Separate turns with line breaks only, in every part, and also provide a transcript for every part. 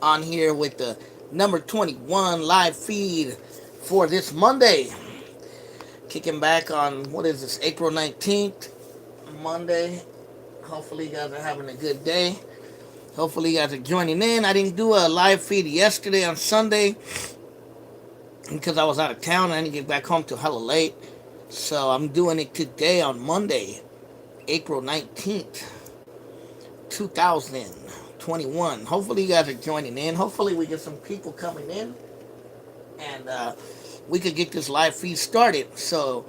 on here with the number 21 live feed for this Monday. Kicking back on, what is this, April 19th, Monday. Hopefully, you guys are having a good day. Hopefully, you guys are joining in. I didn't do a live feed yesterday on Sunday because I was out of town. I didn't get back home till hella late. So, I'm doing it today on Monday, April 19th, 2021. Hopefully, you guys are joining in. Hopefully, we get some people coming in and we could get this live feed started. So,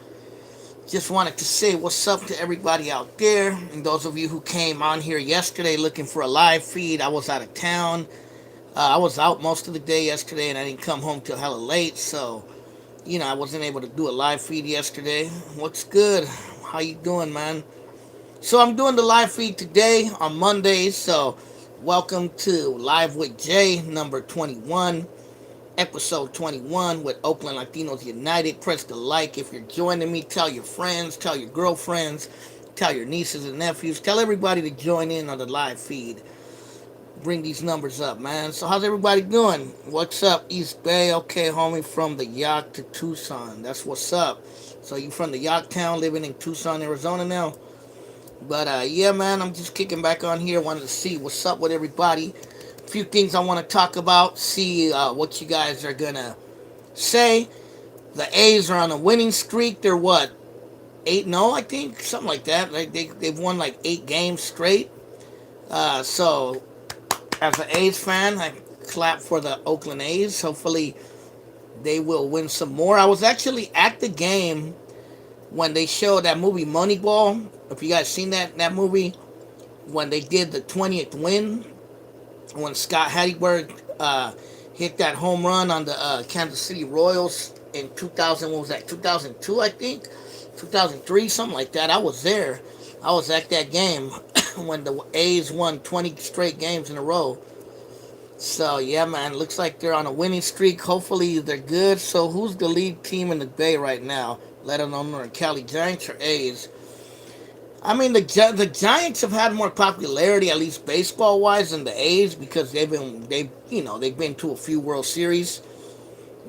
just wanted to say what's up to everybody out there. And those of you who came on here yesterday looking for a live feed, I was out of town. I was out most of the day yesterday and I didn't come home till hella late. So, I wasn't able to do a live feed yesterday. What's good? How you doing, man? So I'm doing the live feed today on Monday. So welcome to Live with Jay, number 21, episode 21 with Oakland Latinos United. Press the like if you're joining me. Tell your friends, tell your girlfriends, tell your nieces and nephews. Tell everybody to join in on the live feed. Bring these numbers up, man. So how's everybody doing? What's up, East Bay? Okay, homie, from the yacht to Tucson. That's what's up. So you from the yacht town, living in Tucson, Arizona now? But yeah, man, I'm just kicking back on here. Wanted to see what's up with everybody. A few things I want to talk about. See what you guys are gonna say. The A's are on a winning streak. They're what, 8-0, I think, something like that. Like they've won like 8 games straight. So as an A's fan, I clap for the Oakland A's. Hopefully they will win some more. I was actually at the game when they showed that movie Moneyball. If you guys seen that movie, when they did the 20th win, when Scott Hatteberg hit that home run on the Kansas City Royals in 2000, what was that, 2002, I think? 2003, something like that. I was there. I was at that game when the A's won 20 straight games in a row. So, yeah, man, looks like they're on a winning streak. Hopefully they're good. So, who's the lead team in the Bay right now? Let alone the Cali Giants or A's? I mean, the Giants have had more popularity, at least baseball wise, than the A's because they've been to a few World Series.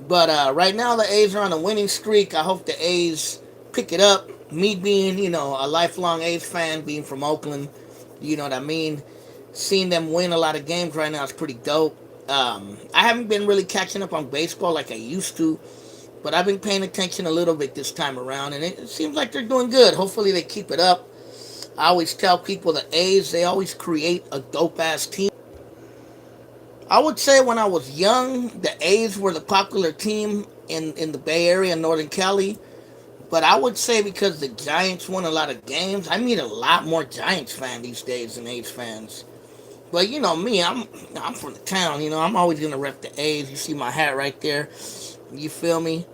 But right now the A's are on a winning streak. I hope the A's pick it up. Me being a lifelong A's fan, being from Oakland, you know what I mean. Seeing them win a lot of games right now is pretty dope. I haven't been really catching up on baseball like I used to. But I've been paying attention a little bit this time around, and it seems like they're doing good. Hopefully they keep it up. I always tell people the A's, they always create a dope-ass team. I would say when I was young, the A's were the popular team in the Bay Area, Northern Cali. But I would say because the Giants won a lot of games, I meet a lot more Giants fans these days than A's fans. But me, I'm from the town, I'm always going to rep the A's. You see my hat right there. You feel me?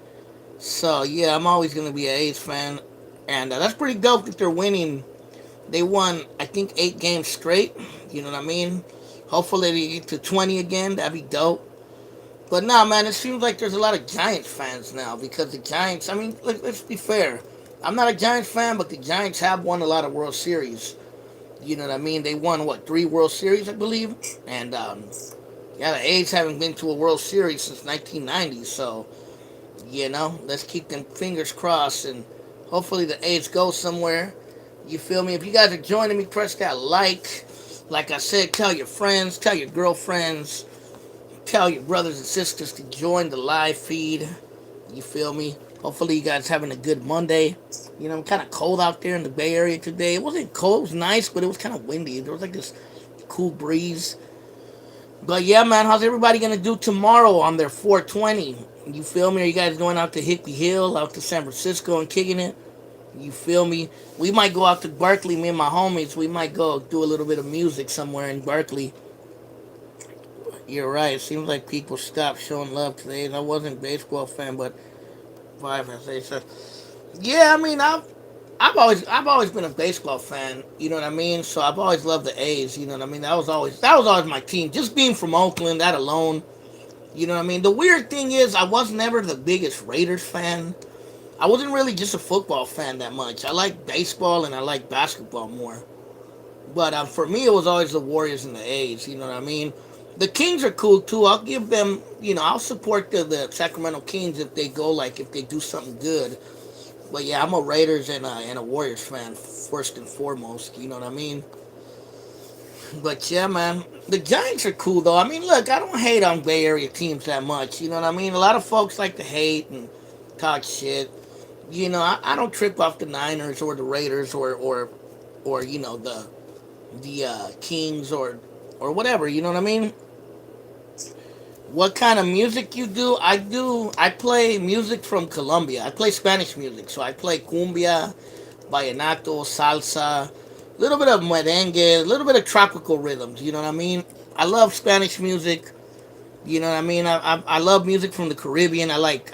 So, yeah, I'm always going to be an A's fan. And that's pretty dope that they're winning. They won, I think, 8 games straight. You know what I mean? Hopefully they get to 20 again. That'd be dope. But nah, man, it seems like there's a lot of Giants fans now. Because the Giants, I mean, let's be fair. I'm not a Giants fan, but the Giants have won a lot of World Series. You know what I mean? They won, 3 World Series, I believe? And, yeah, the A's haven't been to a World Series since 1990. So, let's keep them fingers crossed. And hopefully the A's go somewhere. You feel me? If you guys are joining me, press that like. Like I said, tell your friends, tell your girlfriends, tell your brothers and sisters to join the live feed. You feel me? Hopefully you guys having a good Monday. Kind of cold out there in the Bay Area today. It wasn't cold, it was nice, but it was kind of windy. There was like this cool breeze. But yeah, man, how's everybody going to do tomorrow on their 420? You feel me? Are you guys going out to Hippie Hill, out to San Francisco and kicking it? You feel me? We might go out to Berkeley, me and my homies. We might go do a little bit of music somewhere in Berkeley. You're right. It seems like people stopped showing love today. I wasn't a baseball fan, but vibe as they said. Yeah, I mean, I've always been a baseball fan. You know what I mean? So I've always loved the A's. You know what I mean? That was always my team. Just being from Oakland, that alone. You know what I mean? The weird thing is, I was never the biggest Raiders fan. I wasn't really just a football fan that much. I like baseball and I like basketball more. But for me, it was always the Warriors and the A's. You know what I mean? The Kings are cool too. I'll give them, I'll support the Sacramento Kings if they go, like, if they do something good. But yeah, I'm a Raiders and a Warriors fan first and foremost. You know what I mean? But yeah, man, the Giants are cool though. I mean, look, I don't hate on Bay Area teams that much. You know what I mean? A lot of folks like to hate and talk shit. I don't trip off the Niners or the Raiders or the Kings or whatever. You know what I mean? What kind of music you do? I play music from Colombia. I play Spanish music, so I play cumbia, vallenato, salsa, a little bit of merengue, a little bit of tropical rhythms. You know what I mean? I love Spanish music. You know what I mean? I love music from the Caribbean. I like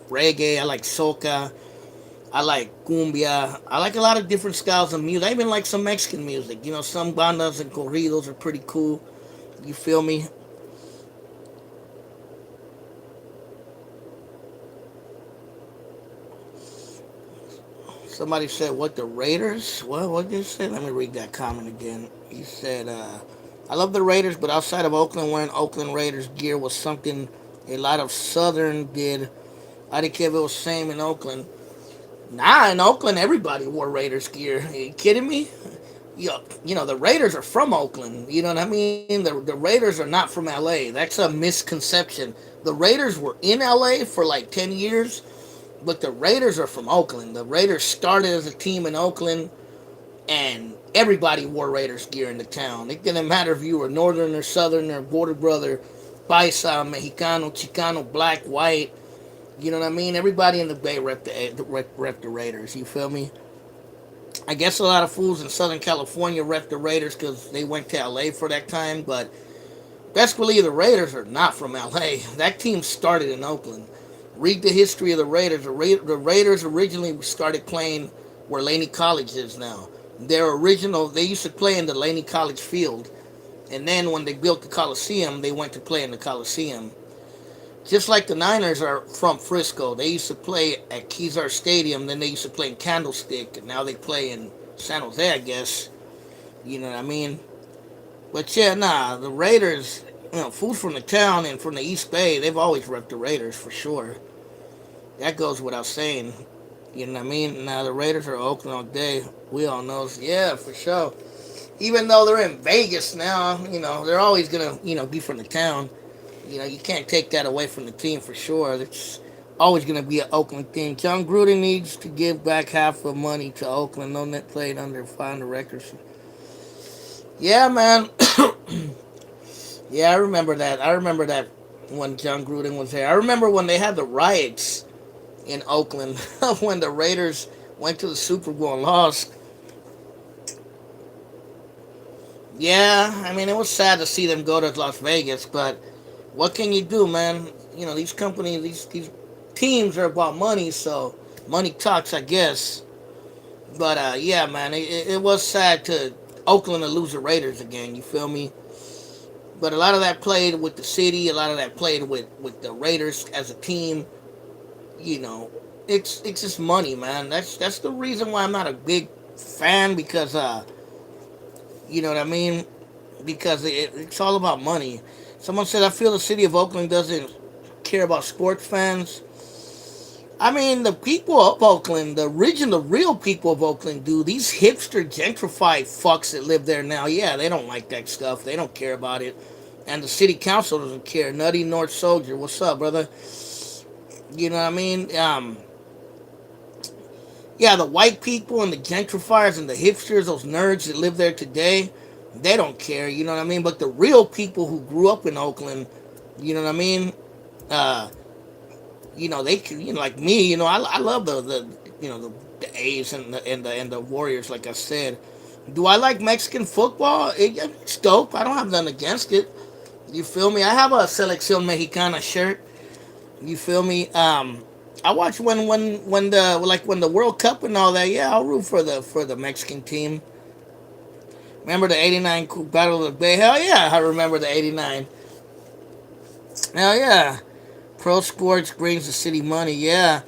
reggae. I like soca. I like cumbia. I like a lot of different styles of music. I even like some Mexican music. Some bandas and corridos are pretty cool. You feel me? Somebody said, "What, the Raiders? What did you say?" Let me read that comment again. He said, "I love the Raiders, but outside of Oakland, wearing Oakland Raiders gear was something a lot of Southern did. I didn't care if it was same in Oakland. Nah, in Oakland, everybody wore Raiders gear. Are you kidding me? The Raiders are from Oakland. You know what I mean? The Raiders are not from LA. That's a misconception. The Raiders were in LA for like 10 years, but the Raiders are from Oakland. The Raiders started as a team in Oakland, and everybody wore Raiders gear in the town. It didn't matter if you were Northern or Southern or Border Brother, Paisa, Mexicano, Chicano, black, white. You know what I mean? Everybody in the Bay rep the Raiders. You feel me? I guess a lot of fools in Southern California rep the Raiders because they went to LA for that time, but best believe the Raiders are not from LA. That team started in Oakland. Read the history of the Raiders. The Raiders originally started playing where Laney College is now. They used to play in the Laney College field. And then when they built the Coliseum, they went to play in the Coliseum. Just like the Niners are from Frisco. They used to play at Kezar Stadium, then they used to play in Candlestick, and now they play in San Jose, I guess. You know what I mean? But yeah, nah, the Raiders, fools from the town and from the East Bay, they've always repped the Raiders for sure. That goes without saying. You know what I mean? Now the Raiders are Oakland all day. We all know. Yeah, for sure. Even though they're in Vegas now, they're always gonna, be from the town. You can't take that away from the team for sure. It's always gonna be an Oakland thing. John Gruden needs to give back half the money to Oakland. No net played under 500 records. Yeah, man. Yeah, I remember that. I remember that when John Gruden was there. I remember when they had the riots in Oakland when the Raiders went to the Super Bowl and lost. Yeah, I mean, it was sad to see them go to Las Vegas, but what can you do, man? These companies, these teams are about money, so money talks, I guess. But yeah, man, it was sad to Oakland to lose the Raiders again. You feel me? But a lot of that played with the city. A lot of that played with the Raiders as a team. You know, it's just money, man. That's the reason why I'm not a big fan because you know what I mean? Because it's all about money. Someone said I feel the city of Oakland doesn't care about sports fans. I mean, the people of Oakland, the real people of Oakland do. These hipster gentrified fucks that live there now, yeah, they don't like that stuff. They don't care about it. And the city council doesn't care. Nutty North Soldier, what's up, brother? You know what I mean? Yeah, the white people and the gentrifiers and the hipsters, those nerds that live there today, they don't care, you know what I mean? But the real people who grew up in Oakland, you know what I mean? Uh, they can, like me, I love the A's and the Warriors, like I said. Do I like Mexican football? It's dope. I don't have nothing against it. You feel me? I have a Selección Mexicana shirt. You feel me? I watch when the World Cup and all that. Yeah, I'll root for the Mexican team. Remember the '89 Battle of the Bay? Hell yeah, I remember the '89. Hell yeah. Pro Sports brings the city money. Yeah.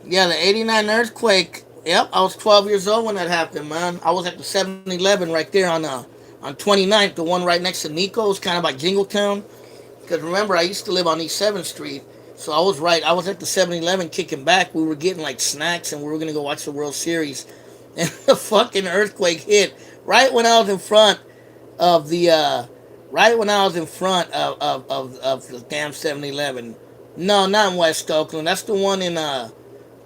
Yeah, the '89 earthquake. Yep, I was 12 years old when that happened, man. I was at the 7-Eleven right there on 29th, the one right next to Nico's, kind of by Jingletown. Because remember, I used to live on East 7th Street. So I was right. I was at the 7-Eleven kicking back. We were getting like snacks and we were going to go watch the World Series. And the fucking earthquake hit right when I was in front of the, right when I was in front of the damn 7-Eleven. No, not in West Oakland. That's the one in, I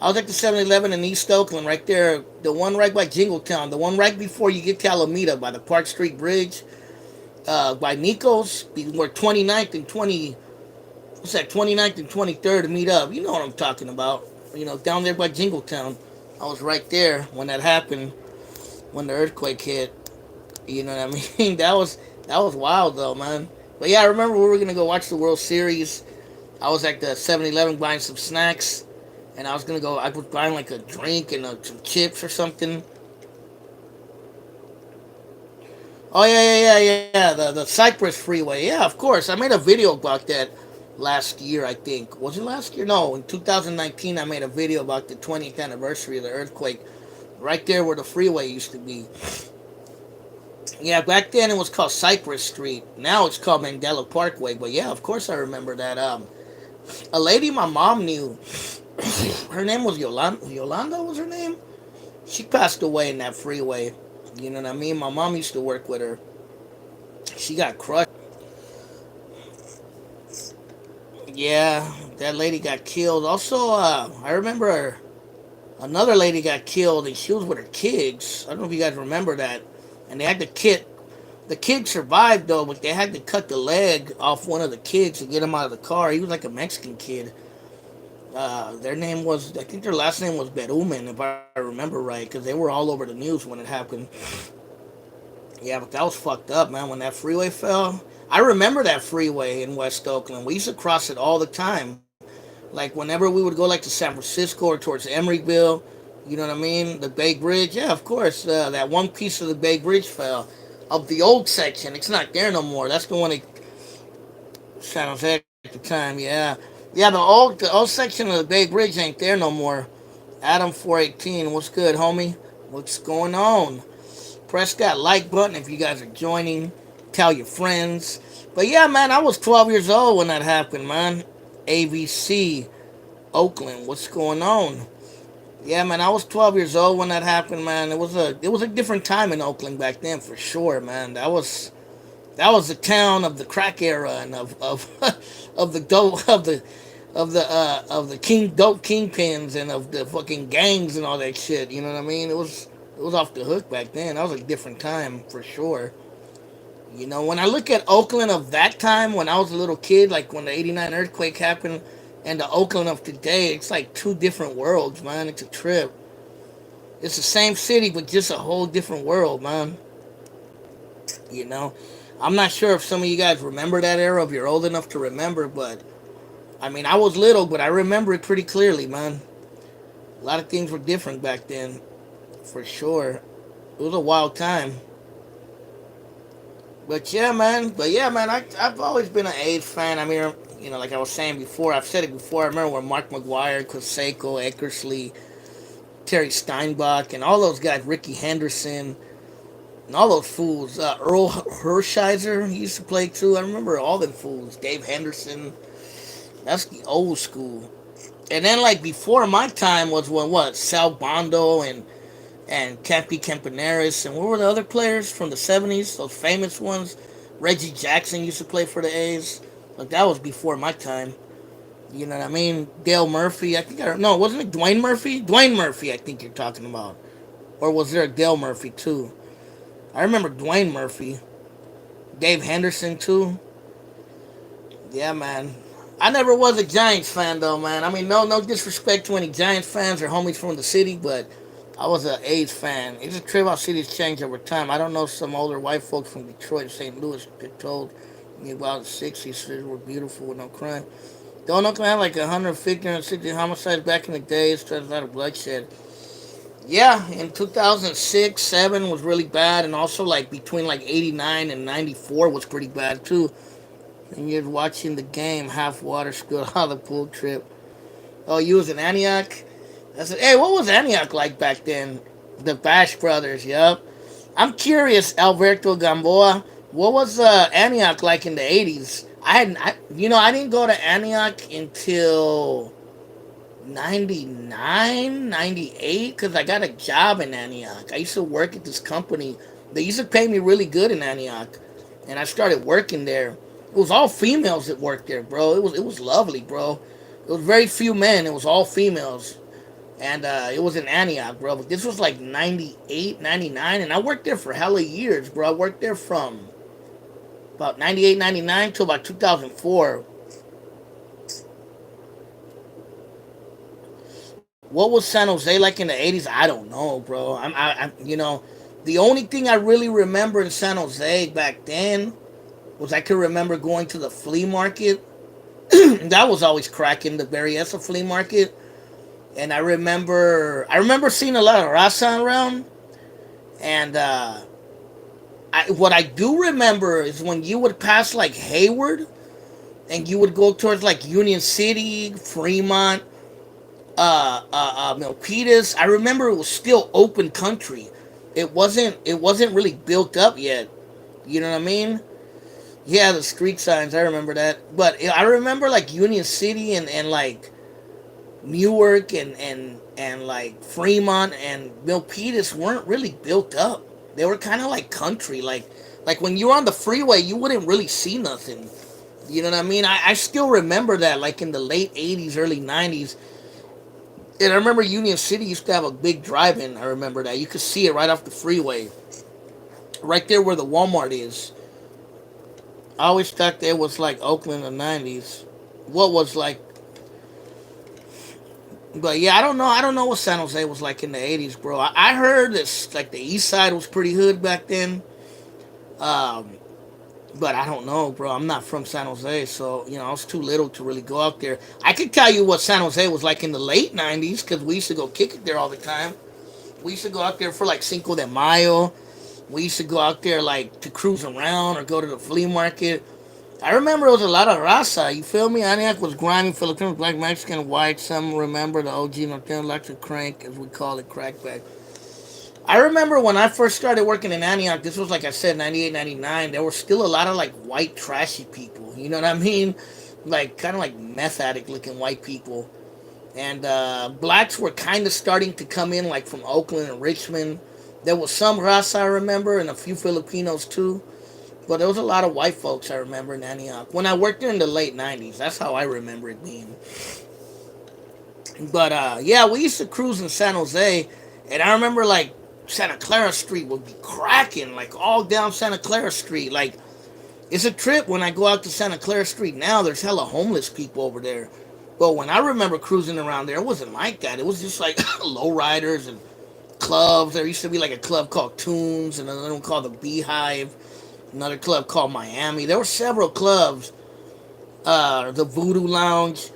was at the 7-Eleven in East Oakland, right there. The one right by Jingletown. The one right before you get to Alameda by the Park Street Bridge. By Nico's, where 29th and 20, what's that, 29th and 23rd to meet up. You know what I'm talking about. Down there by Jingletown. I was right there when that happened, when the earthquake hit. You know what I mean? That was wild though, man. But yeah, I remember we were gonna go watch the World Series. I was at the 7-Eleven buying some snacks, and I was gonna go. I was buying like a drink and some chips or something. Oh yeah. The Cypress Freeway. Yeah, of course. I made a video about that last year. I think was it last year? No, in 2019 I made a video about the 20th anniversary of the earthquake, right there where the freeway used to be. Yeah, back then it was called Cypress Street. Now it's called Mandela Parkway. But yeah, of course I remember that. A lady my mom knew. Her name was Yolanda. Yolanda was her name. She passed away in that freeway. You know what I mean? My mom used to work with her. She got crushed. Yeah, that lady got killed. Also, I remember another lady got killed, and she was with her kids. I don't know if you guys remember that. And they had the kid. The kid survived though, but they had to cut the leg off one of the kids to get him out of the car. He was like a Mexican kid. Their name was, I think their last name was Berumen, if I remember right, because they were all over the news when it happened. Yeah, but that was fucked up, man, when that freeway fell. I remember that freeway in West Oakland. We used to cross it all the time. Like, whenever we would go, like, to San Francisco or towards Emeryville, you know what I mean? The Bay Bridge, yeah, of course. That one piece of the Bay Bridge fell. Of the old section, it's not there no more. That's the one in San Jose at the time, yeah. Yeah, the old section of the Bay Bridge ain't there no more. Adam 418, what's good, homie? What's going on? Press that like button if you guys are joining. Tell your friends. But yeah, man, I was 12 years old when that happened, man. AVC, Oakland, what's going on? Yeah, man, I was 12 years old when that happened, man. It was a different time in Oakland back then for sure, man. That was the town of the crack era and of of the dope of the dope kingpins and of the fucking gangs and all that shit. You know what I mean? It was off the hook back then. That was a different time for sure. When I look at Oakland of that time when I was a little kid, like when the '89 earthquake happened, and the Oakland of today, it's like two different worlds, man. It's a trip. It's the same city, but just a whole different world, man. You know, I'm not sure if some of you guys remember that era, if you're old enough to remember, but I mean, I was little, but I remember it pretty clearly, man. A lot of things were different back then, for sure. It was a wild time. But yeah, man, I've always been an A's fan. I mean, like I was saying before, I've said it before. I remember when Mark McGuire, Canseco, Eckersley, Terry Steinbach, and all those guys, Ricky Henderson, and all those fools. Earl Hershiser, he used to play too. I remember all them fools. Dave Henderson. That's the old school. And then like before my time was when what? Sal Bondo and Cappy Campaneris, and what were the other players from the '70s? Those famous ones. Reggie Jackson used to play for the A's. Like that was before my time. You know what I mean? Dale Murphy. I think no, wasn't it Dwayne Murphy? Dwayne Murphy, I think you're talking about. Or was there a Dale Murphy too? I remember Dwayne Murphy. Dave Henderson too. Yeah, man. I never was a Giants fan though, man. I mean, no disrespect to any Giants fans or homies from the city, but I was an A's fan. It's a trip how cities change over time. I don't know some older white folks from Detroit, St. Louis get told me about the '60s cities were beautiful with no crime. Don't Oakland had like 150, 160 homicides back in the day. It's just a lot of bloodshed. Yeah, in 2006, 7 was really bad, and also like between like 89 and 94 was pretty bad too. And you're watching the game, half water spilled out of the pool trip. Oh, you was in Antioch? I said, hey, what was Antioch like back then? The Bash Brothers, yup. I'm curious, Alberto Gamboa, what was Antioch like in the 80s? I didn't go to Antioch until 99, 98, because I got a job in Antioch. I used to work at this company. They used to pay me really good in Antioch, and I started working there. It was all females that worked there, bro. It was lovely, bro. It was very few men. It was all females, and it was in Antioch, bro. But this was like 98, 99, and I worked there for hella years, bro. I worked there from about 98, 99 to about 2004. What was San Jose like in the 80s? I don't know, bro. The only thing I really remember in San Jose back then was I could remember going to the flea market. That was always cracking, the Berryessa flea market. And I remember seeing a lot of raza around. And what I do remember is when you would pass like Hayward and you would go towards like Union City, Fremont, Milpitas. I remember it was still open country. It wasn't really built up yet. You know what I mean? Yeah, the street signs. I remember that. But I remember like Union City and like Newark and like Fremont and Milpitas weren't really built up. They were kind of like country. Like when you were on the freeway, you wouldn't really see nothing. You know what I mean? I still remember that, like in the late 80s, early 90s. And I remember Union City used to have a big drive-in. I remember that. You could see it right off the freeway, right there where the Walmart is. I always thought that was like Oakland in the 90s. What was like, but yeah, I don't know. I don't know what San Jose was like in the 80s, bro. I heard this, like the east side was pretty hood back then. Um, but I don't know, bro. I'm not from San Jose, so I was too little to really go out there. I could tell you what San Jose was like in the late '90s because we used to go kick it there all the time. We used to go out there for like Cinco de Mayo. We used to go out there like to cruise around or go to the flea market. I remember it was a lot of raza. You feel me? Antioch was grimy, Filipino, black, Mexican, white. Some remember the OG Northern Electric Crank, as we call it, crackback. I remember when I first started working in Antioch, this was like I said, 98, 99. There were still a lot of like white trashy people. You know what I mean? Like kind of like meth addict looking white people. And blacks were kind of starting to come in like from Oakland and Richmond. There was some raza I remember and a few Filipinos too. But there was a lot of white folks I remember in Antioch. When I worked there in the late 90s, that's how I remember it being. But yeah, we used to cruise in San Jose. And I remember like Santa Clara Street would be cracking, like all down Santa Clara Street. Like it's a trip when I go out to Santa Clara Street now. There's hella homeless people over there. But when I remember cruising around there, it wasn't like that. It was just like lowriders and clubs. There used to be like a club called Tunes and another one called the Beehive. Another club called Miami. There were several clubs. The Voodoo Lounge,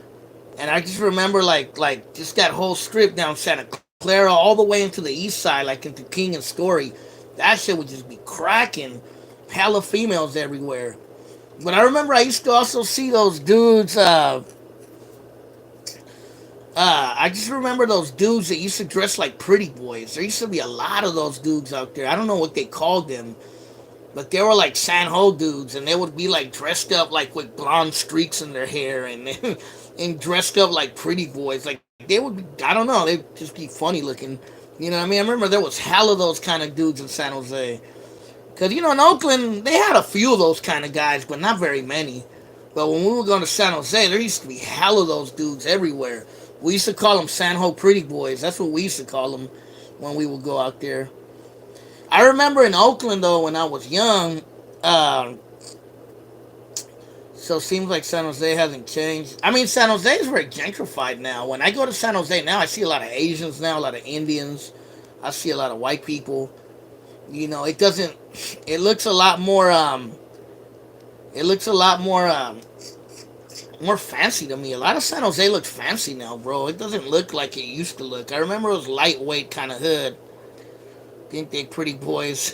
and I just remember like just that whole strip down Santa Clara all the way into the east side, like into King and Story. That shit would just be cracking. Hella females everywhere. But I remember I used to also see those dudes. I just remember those dudes that used to dress like pretty boys. There used to be a lot of those dudes out there. I don't know what they called them, but they were like San Ho dudes, and they would be like dressed up like with blonde streaks in their hair and and dressed up like pretty boys. Like they would be, I don't know, they'd just be funny looking. You know what I mean? I remember there was hella those kind of dudes in San Jose. Because, in Oakland, they had a few of those kind of guys, but not very many. But when we were going to San Jose, there used to be hella those dudes everywhere. We used to call them San Ho Pretty Boys. That's what we used to call them when we would go out there. I remember in Oakland, though, when I was young, uh, so it seems like San Jose hasn't changed. I mean, San Jose is very gentrified now. When I go to San Jose now, I see a lot of Asians now, a lot of Indians. I see a lot of white people. It doesn't. It looks a lot more. It looks a lot more fancy to me. A lot of San Jose looks fancy now, bro. It doesn't look like it used to look. I remember it was lightweight kind of hood. Think they pretty boys.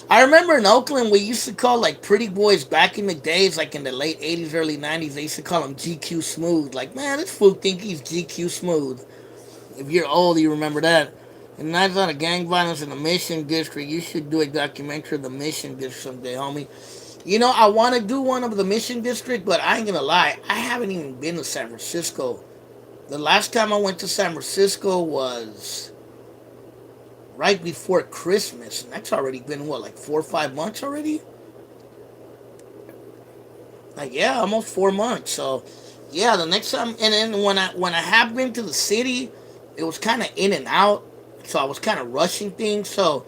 I remember in Oakland we used to call like pretty boys back in the days, like in the late '80s, early '90s. They used to call them GQ Smooth. Like, man, this fool think he's GQ Smooth. If you're old, you remember that. And that's on the gang violence in the Mission District. You should do a documentary of the Mission District someday, homie. I want to do one of the Mission District, but I ain't gonna lie, I haven't even been to San Francisco. The last time I went to San Francisco was right before Christmas, and that's already been what, like 4 or 5 months already. Like, yeah, almost 4 months. So yeah, the next time, and then when I have been to the city, it was kind of in and out, so I was kind of rushing things. So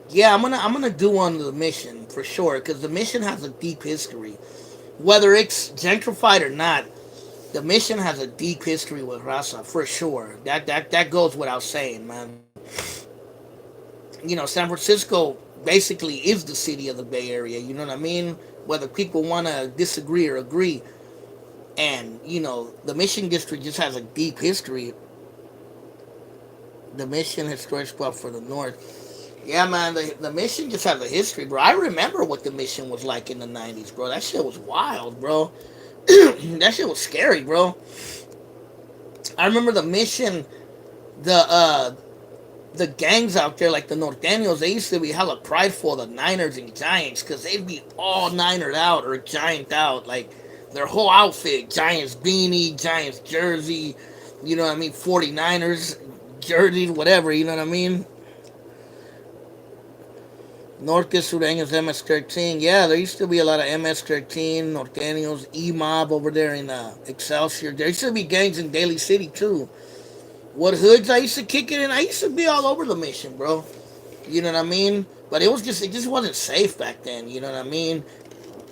yeah, I'm gonna do one of the Mission for sure, because the Mission has a deep history, whether it's gentrified or not. The Mission has a deep history with Raza for sure. That goes without saying, man. San Francisco basically is the city of the Bay Area. You know what I mean? Whether people want to disagree or agree, and the Mission District just has a deep history. The Mission Historic Spot for the North. Yeah, man, the Mission just has a history, bro. I remember what the Mission was like in the '90s, bro. That shit was wild, bro. That shit was scary, bro. I remember the Mission, the the gangs out there, like the Norteños, they used to be hella prideful, the Niners and Giants, because they'd be all Ninered out or Giant out. Like, their whole outfit, Giants beanie, Giants jersey, you know what I mean? 49ers jersey, whatever, you know what I mean? Norte Sureños MS-13. Yeah, there used to be a lot of MS-13, Norteños, E-Mob over there in Excelsior. There used to be gangs in Daly City, too. What hoods I used to kick it in? I used to be all over the Mission, bro. You know what I mean? But it just wasn't safe back then. You know what I mean?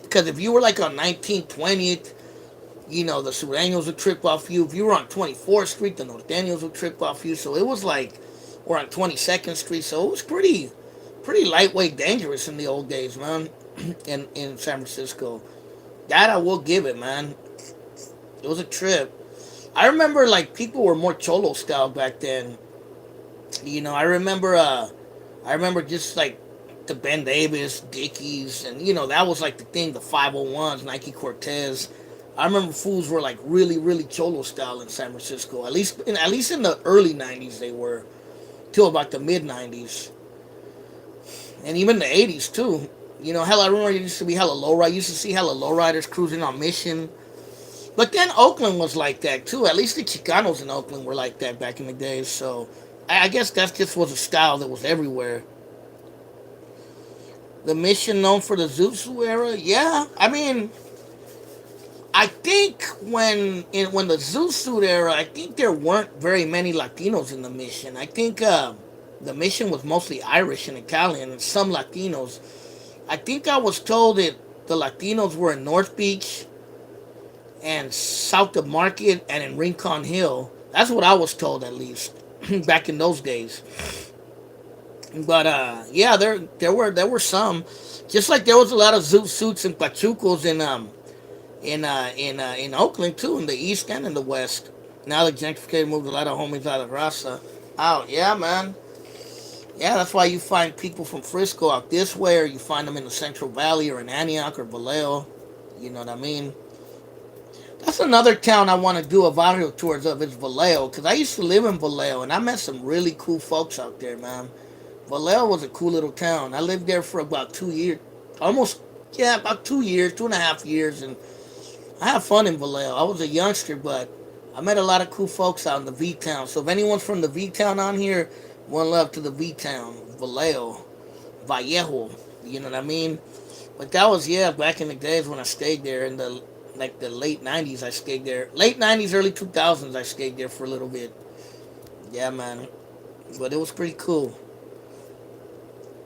Because if you were like on 19th, 20th, the Sureños would trip off you. If you were on 24th Street, the Norteños would trip off you. So it was like, or on 22nd Street. So it was pretty lightweight dangerous in the old days, man. In San Francisco, that I will give it, man. It was a trip. I remember like people were more cholo style back then. I remember just like the Ben Davis, Dickies, and that was like the thing, the 501s, Nike Cortez. I remember fools were like really, really cholo style in San Francisco. At least in the early '90s they were, till about the mid '90s, and even the '80s too. Hell, I remember it used to be hella lowride. I used to see hella lowriders cruising on Mission. But then Oakland was like that too. At least the Chicanos in Oakland were like that back in the days. So I guess that just was a style that was everywhere. The Mission known for the Zuzu era, yeah. I mean, I think when the Zoo Suit era, I think there weren't very many Latinos in the Mission. I think the Mission was mostly Irish and Italian and some Latinos. I think I was told that the Latinos were in North Beach and South of Market and in Rincon Hill. That's what I was told, at least back in those days. But yeah, there were some. Just like there was a lot of Zoot Suits and Pachucos in Oakland too, in the East and in the West. Now the gentrification moved a lot of homies out of Rasa. Out, yeah, man. Yeah, that's why you find people from Frisco out this way, or you find them in the Central Valley, or in Antioch or Vallejo. You know what I mean? That's another town I want to do a barrio tours of, is Vallejo, because I used to live in Vallejo and I met some really cool folks out there, man. Vallejo was a cool little town. I lived there for about 2 years, almost, yeah, about 2 years, 2.5 years, and I had fun in Vallejo. I was a youngster, but I met a lot of cool folks out in the V Town. So if anyone's from the V Town on here, one love to the V Town, Vallejo, Vallejo. You know what I mean? But that was, yeah, back in the days when I stayed there in the late '90s. I stayed there. Late '90s, early 2000s. I stayed there for a little bit. Yeah, man. But it was pretty cool.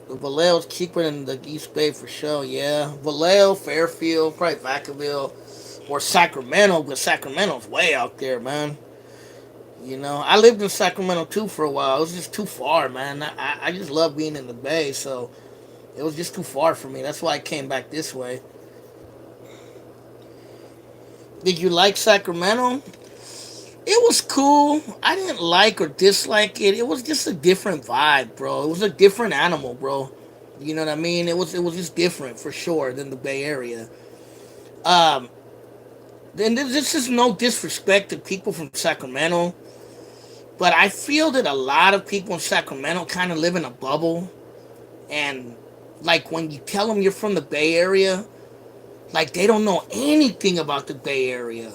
Vallejo's cheaper than the East Bay for sure. Yeah, Vallejo, Fairfield, probably Vacaville, or Sacramento, but Sacramento's way out there, man. I lived in Sacramento too for a while. It was just too far, man. I just love being in the Bay, so it was just too far for me. That's why I came back this way. Did you like Sacramento? It was cool. I didn't like or dislike it. It was just a different vibe, bro. It was a different animal, bro. You know what I mean? It was just different for sure than the Bay Area. Um, then this is no disrespect to people from Sacramento, but I feel that a lot of people in Sacramento kind of live in a bubble, and like when you tell them you're from the Bay Area, Like they don't know anything about the Bay Area.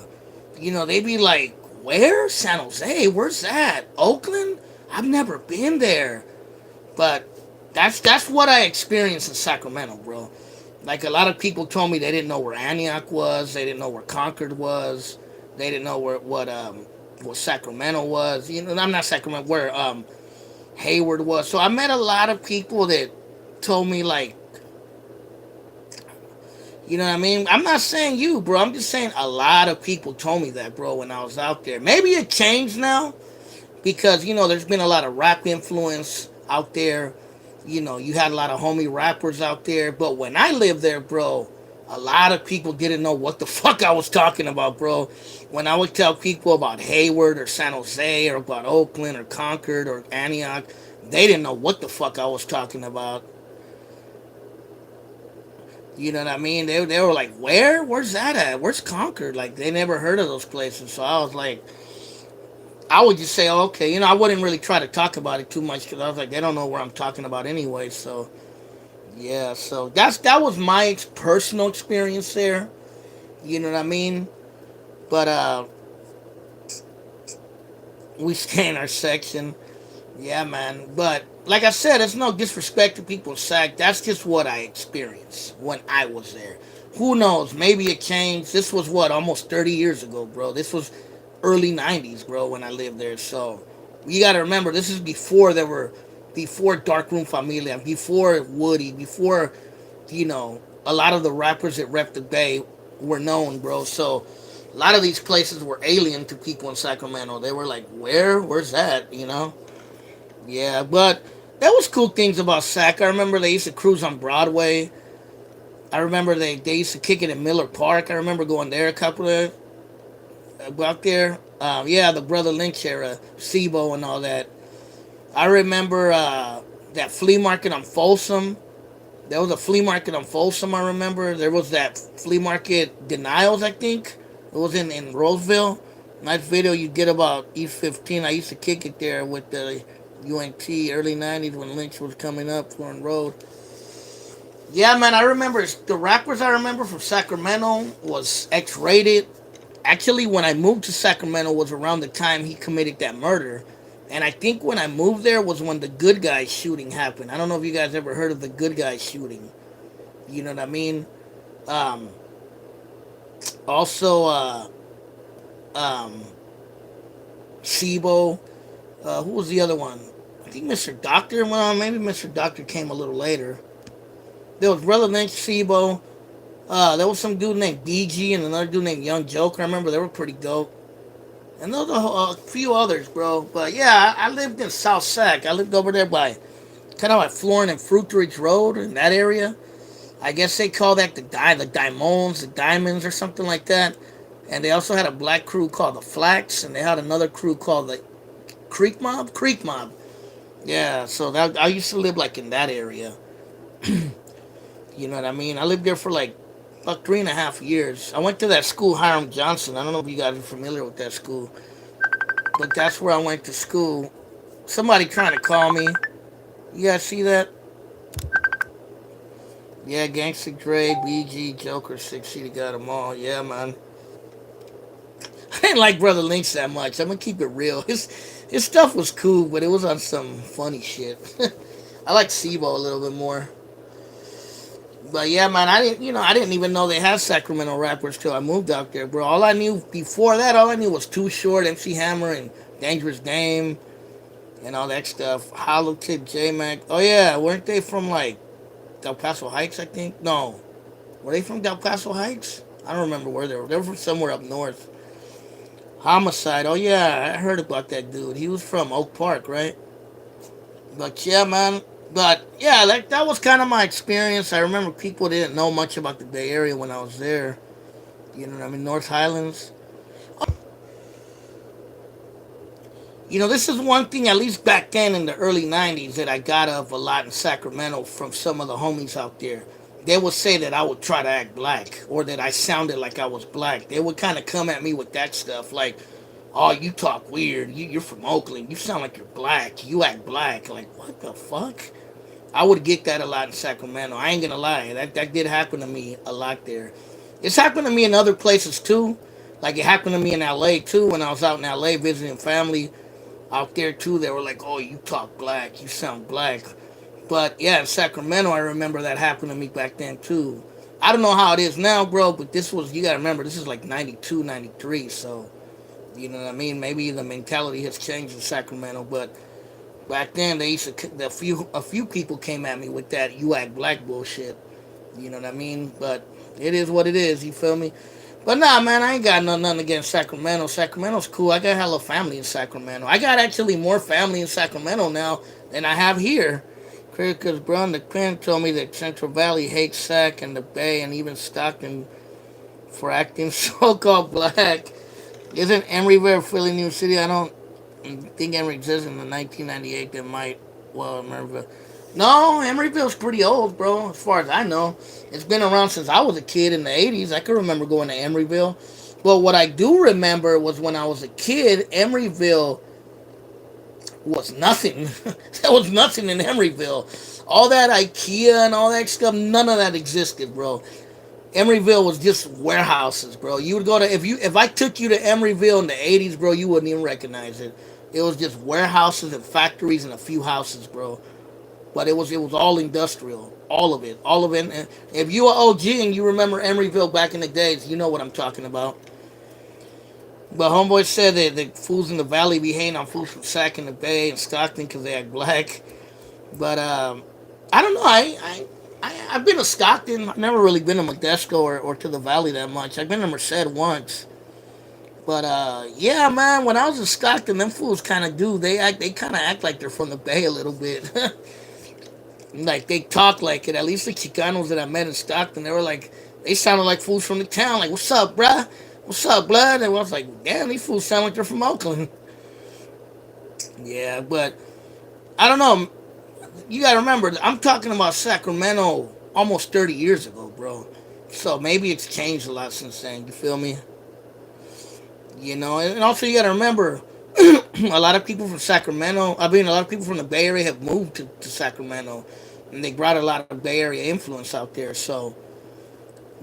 They be like, where? San Jose? Where's that? Oakland? I've never been there. But that's what I experienced in Sacramento, bro. Like a lot of people told me they didn't know where Antioch was, they didn't know where Concord was, they didn't know what Sacramento was. I'm not Sacramento, where Hayward was. So I met a lot of people that told me like, you know what I mean? I'm not saying you, bro. I'm just saying a lot of people told me that, bro, when I was out there. Maybe it changed now because, there's been a lot of rap influence out there. You had a lot of homie rappers out there. But when I lived there, bro, a lot of people didn't know what the fuck I was talking about, bro. When I would tell people about Hayward or San Jose or about Oakland or Concord or Antioch, they didn't know what the fuck I was talking about. You know what I mean? They were like, where? Where's that at? Where's Concord? Like, they never heard of those places. So I was like, I would just say, oh, okay. I wouldn't really try to talk about it too much because I was like, they don't know where I'm talking about anyway. So, yeah. So that was my personal experience there. You know what I mean? But we stay in our section. Yeah, man. But like I said, it's no disrespect to people in SAC. That's just what I experienced when I was there. Who knows? Maybe it changed. This was what, almost 30 years ago, bro. This was early 90s, bro, when I lived there. So you got to remember, this is before Darkroom Familia, before Woody, before, a lot of the rappers that rep the Bay were known, bro. So a lot of these places were alien to people in Sacramento. They were like, where? Where's that? Yeah, but there was cool things about Sac. I remember they used to cruise on Broadway. I remember they used to kick it in Miller Park. I remember going there a couple of out there. Yeah, the Brother Lynch era, SIBO and all that. I remember that flea market on Folsom. There was a flea market on Folsom. I remember there was that flea market Denials. I think it was in Roseville. Nice video you get about East 15. I used to kick it there with the UNT early 90s when Lynch was coming up Florin Road. Yeah, man, I remember the rappers I remember from Sacramento was X-Rated. Actually, when I moved to Sacramento was around the time he committed that murder. And I think when I moved there was when the Good Guys shooting happened. I don't know if you guys ever heard of the Good Guys shooting. You know what I mean? Um, Also, um, SIBO. Who was the other one? I think Mr. Doctor. Well, maybe Mr. Doctor came a little later. There was Brother Lynch, SIBO. There was some dude named BG and another dude named Young Joker. I remember they were pretty dope. And there was a few others, bro. But yeah, I lived in South Sac. I lived over there by kind of like Florin and Fruitridge Road in that area. I guess they call that the Diamonds, the Diamonds, or something like that. And they also had a black crew called the Flax, and they had another crew called the Creek Mob. Creek Mob. Yeah, so I used to live like in that area. You know what I mean? I lived there for like about 3.5 years. I went to that school, Hiram Johnson. I don't know if you guys are familiar with that school, but that's where I went to school. Somebody trying to call me. You guys see that? Yeah, Gangsta Dre, BG, Joker, 6 got them all. Yeah, man. I didn't like Brother Lynch that much. I'm gonna keep it real. His stuff was cool, but it was on some funny shit. I like SIBO a little bit more. But yeah, man, I didn't even know they had Sacramento rappers till I moved out there, bro. All I knew before that, all I knew was Too Short, MC Hammer, and Dangerous Game, and all that stuff. Hollow Tip, J Mac. Oh yeah, weren't they from like Del Paso Heights? I think. No, were they from Del Paso Heights? I don't remember where they were. They were from somewhere up north. Homicide. Oh yeah, I heard about that dude. He was from Oak Park, right? But yeah, man. But yeah, that was kind of my experience. I remember people didn't know much about the Bay Area when I was there. You know what I mean? North Highlands. This is one thing, at least back then in the early 90s, that I got of a lot in Sacramento from some of the homies out there. They would say that I would try to act black or that I sounded like I was black. They would kind of come at me with that stuff like, oh, you talk weird. You're from Oakland. You sound like you're black. You act black. Like, what the fuck? I would get that a lot in Sacramento. I ain't gonna lie. That did happen to me a lot there. It's happened to me in other places too. Like it happened to me in LA too when I was out in LA visiting family out there too. They were like, "Oh, you talk black, you sound black." But yeah, in Sacramento, I remember that happened to me back then too. I don't know how it is now, bro, but this was, you gotta remember, this is like 92, 93. So, you know what I mean? Maybe the mentality has changed in Sacramento, but back then they used to, a few people came at me with that "you act black" bullshit. You know what I mean? But it is what it is. You feel me? But nah, man, I ain't got nothing against Sacramento. Sacramento's cool. I got hella family in Sacramento. I got actually more family in Sacramento now than I have here. Because Brun the Quinn told me that Central Valley hates Sac and the Bay and even Stockton for acting so-called black. Isn't Emeryville Philly New City? I don't think Emery existed in the 1998. That might, well, Emeryville. No, Emeryville's pretty old, bro. As far as I know, it's been around since I was a kid in the '80s. I can remember going to Emeryville. But what I do remember was when I was a kid, Emeryville was nothing. There was nothing in Emeryville. All that IKEA and all that stuff, none of that existed, bro. Emeryville was just warehouses, bro. You would go to, if I took you to Emeryville in the '80s, bro, you wouldn't even recognize it. It was just warehouses and factories and a few houses, bro. But it was all industrial, all of it. And if you are OG and you remember Emeryville back in the days, you know what I'm talking about. But homeboy said that the fools in the valley be hating on fools from Sac in the Bay and Stockton because they act black. But I don't know. I've been to Stockton. I've never really been to Modesto or to the valley that much. I've been to Merced once. But yeah, man, when I was in Stockton, them fools kind of do. They kind of act like they're from the Bay a little bit. Like they talk like it. At least the Chicanos that I met in Stockton, they were like, they sounded like fools from the town. Like, what's up, bruh? What's up, blood? And I was like, damn, these fools sound like they're from Oakland. Yeah, but I don't know. You gotta remember, I'm talking about Sacramento almost 30 years ago, bro. So maybe it's changed a lot since then. You feel me? You know, and also you gotta remember, a lot of people from Sacramento, I mean, a lot of people from the Bay Area have moved to Sacramento, and they brought a lot of Bay Area influence out there. So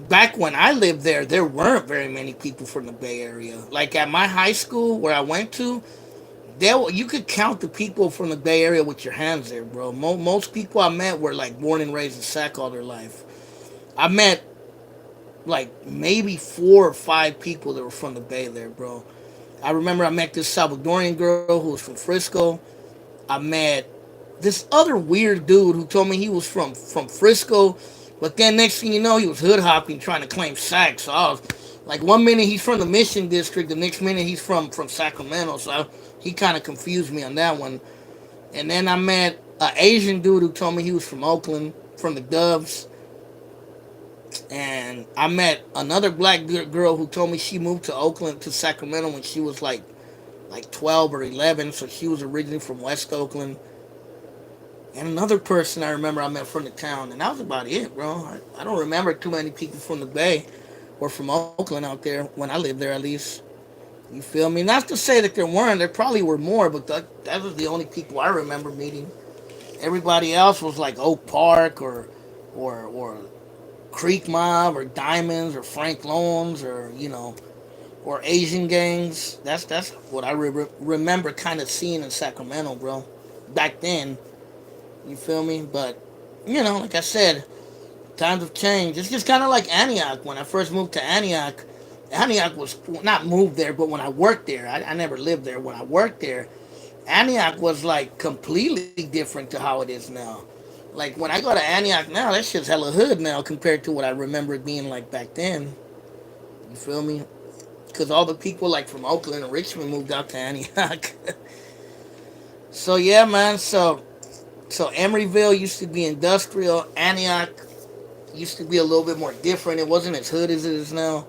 back when I lived there weren't very many people from the Bay Area. Like at my high school where I went to, you could count the people from the Bay Area with your hands there, bro. Most people I met were like born and raised in Sac all their life. I met like maybe 4 or 5 people that were from the Bay there, bro. I remember I met this Salvadorian girl who was from Frisco. I met this other weird dude who told me he was from Frisco, but then next thing you know, he was hood hopping trying to claim Sac. So I was like, one minute he's from the Mission District, the next minute he's from Sacramento. So he kind of confused me on that one. And then I met an Asian dude who told me he was from Oakland, from the Doves. And I met another black girl who told me she moved to Oakland, to Sacramento when she was like 12 or 11. So she was originally from West Oakland. And another person I remember I met from the town, and that was about it, bro. I don't remember too many people from the Bay or from Oakland out there when I lived there, at least. You feel me? Not to say that there weren't. There probably were more, but that was the only people I remember meeting. Everybody else was like Oak Park or Creek Mob or Diamonds or Frank Loans or or Asian gangs. That's what I remember kind of seeing in Sacramento, bro. Back then, you feel me? But like I said, times have changed. It's just kind of like Antioch. When I first moved to Antioch, Antioch was not moved there, but when I worked there, I never lived there. When I worked there, Antioch was like completely different to how it is now. Like when I go to Antioch now, that shit's hella hood now compared to what I remember it being like back then. You feel me? Because all the people like from Oakland and Richmond moved out to Antioch. So yeah, man. So Emeryville used to be industrial. Antioch used to be a little bit more different. It wasn't as hood as it is now.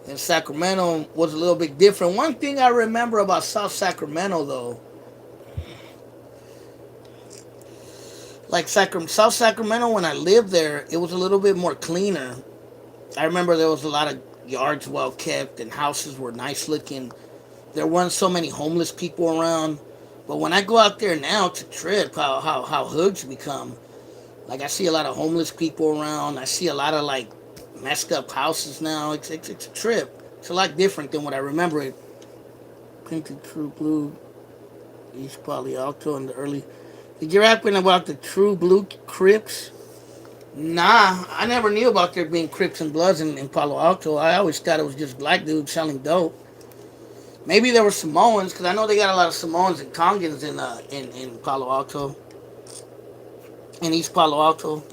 And Sacramento was a little bit different. One thing I remember about South Sacramento, though, like South Sacramento, when I lived there, it was a little bit more cleaner. I remember there was a lot of yards well kept and houses were nice looking. There weren't so many homeless people around. But when I go out there now to trip, how hoods become. Like I see a lot of homeless people around. I see a lot of like messed up houses now. It's a trip. It's a lot different than what I remember it. Painted True Blue, East Palo Alto in the early. Did you happen about the True Blue Crips? Nah, I never knew about there being Crips and Bloods in Palo Alto. I always thought it was just black dudes selling dope. Maybe there were Samoans, because I know they got a lot of Samoans and Tongans in Palo Alto, in East Palo Alto.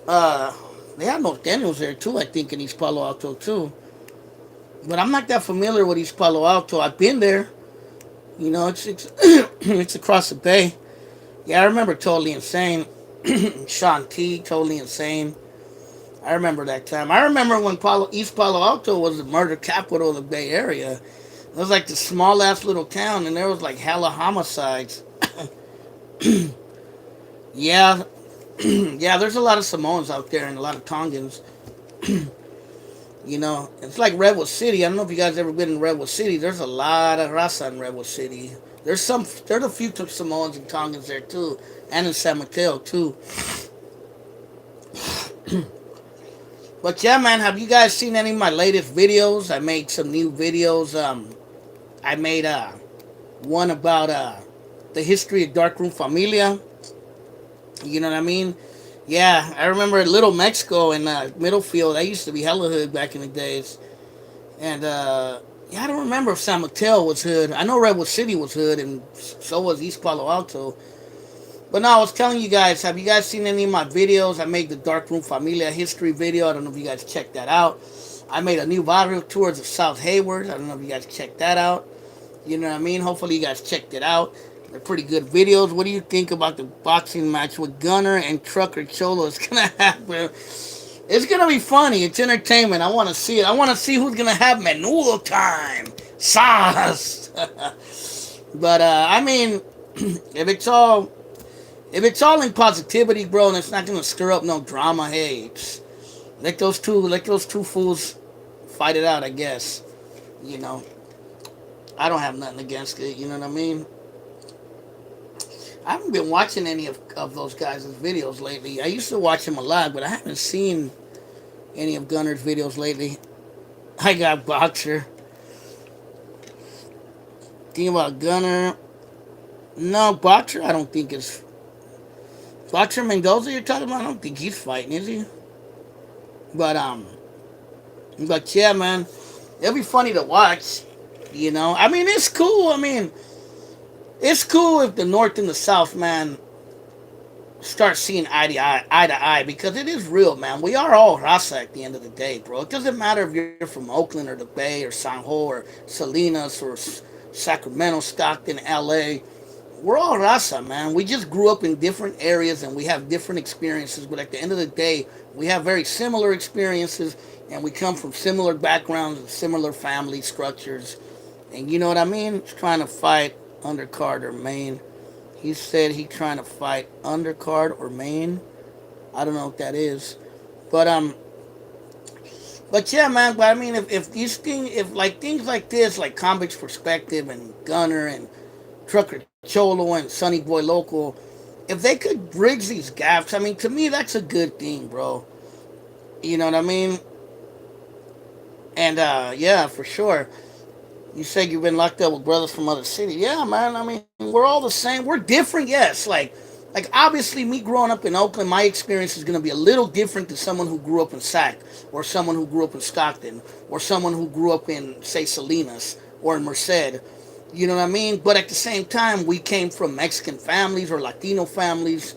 Uh, they have no Daniels there too, I think, in East Palo Alto too. But I'm not that familiar with East Palo Alto. I've been there. You know, it's it's across the bay. Yeah, I remember Totally Insane. Sean T, Totally Insane. I remember that time. I remember when East Palo Alto was the murder capital of the Bay Area. It was like the small ass little town, and there was like hella homicides. Yeah, yeah. There's a lot of Samoans out there and a lot of Tongans. You know, it's like Redwood City. I don't know if you guys ever been in Redwood City. There's a lot of raza in Redwood City. There's a few Samoans and Tongans there too, and in San Mateo too. But yeah, man, have you guys seen any of my latest videos? I made some new videos. I made one about the history of Darkroom Familia. You know what I mean? Yeah, I remember Little Mexico in Middlefield. I used to be hella hood back in the days. And yeah, I don't remember if San Mateo was hood. I know Redwood City was hood, and so was East Palo Alto. But no, I was telling you guys, have you guys seen any of my videos? I made the Darkroom Familia history video. I don't know if you guys checked that out. I made a new barrio tours of South Hayward. I don't know if you guys checked that out. You know what I mean? Hopefully you guys checked it out. They're pretty good videos. What do you think about the boxing match with Gunner and Trucker Cholo? It's gonna happen. It's gonna be funny. It's entertainment. I want to see it. I want to see who's gonna have menudo time, sauce. But I mean, if it's all in positivity, bro, and it's not gonna stir up no drama, hey, let those two fools fight it out. I guess. You know, I don't have nothing against it. You know what I mean? I haven't been watching any of those guys' videos lately. I used to watch them a lot, but I haven't seen any of Gunner's videos lately. I got Boxer. Think about Gunner. No, Boxer I don't think is... Boxer Mendoza you're talking about? I don't think he's fighting, is he? But yeah, man. It'll be funny to watch. You know? I mean, it's cool. I mean... It's cool if the North and the South, man, start seeing eye to eye, because it is real, man. We are all raza at the end of the day, bro. It doesn't matter if you're from Oakland or the Bay or San Jose or Salinas or Sacramento, Stockton, LA. We're all raza, man. We just grew up in different areas and we have different experiences, but at the end of the day, we have very similar experiences and we come from similar backgrounds and similar family structures. And you know what I mean? It's trying to fight undercard or main. He said he trying to fight undercard or main. I don't know what that is, but yeah, man. But I mean, if these things, if like things like this, like Convict's Perspective and Gunner and Trucker Cholo and Sonny Boy Local, if they could bridge these gaps, I mean, to me that's a good thing, bro. You know what I mean? And yeah, for sure. You said you've been locked up with brothers from other cities. Yeah, man. I mean, we're all the same. We're different, yes. Like obviously, me growing up in Oakland, my experience is going to be a little different than someone who grew up in Sac, or someone who grew up in Stockton, or someone who grew up in, say, Salinas or in Merced. You know what I mean? But at the same time, we came from Mexican families or Latino families.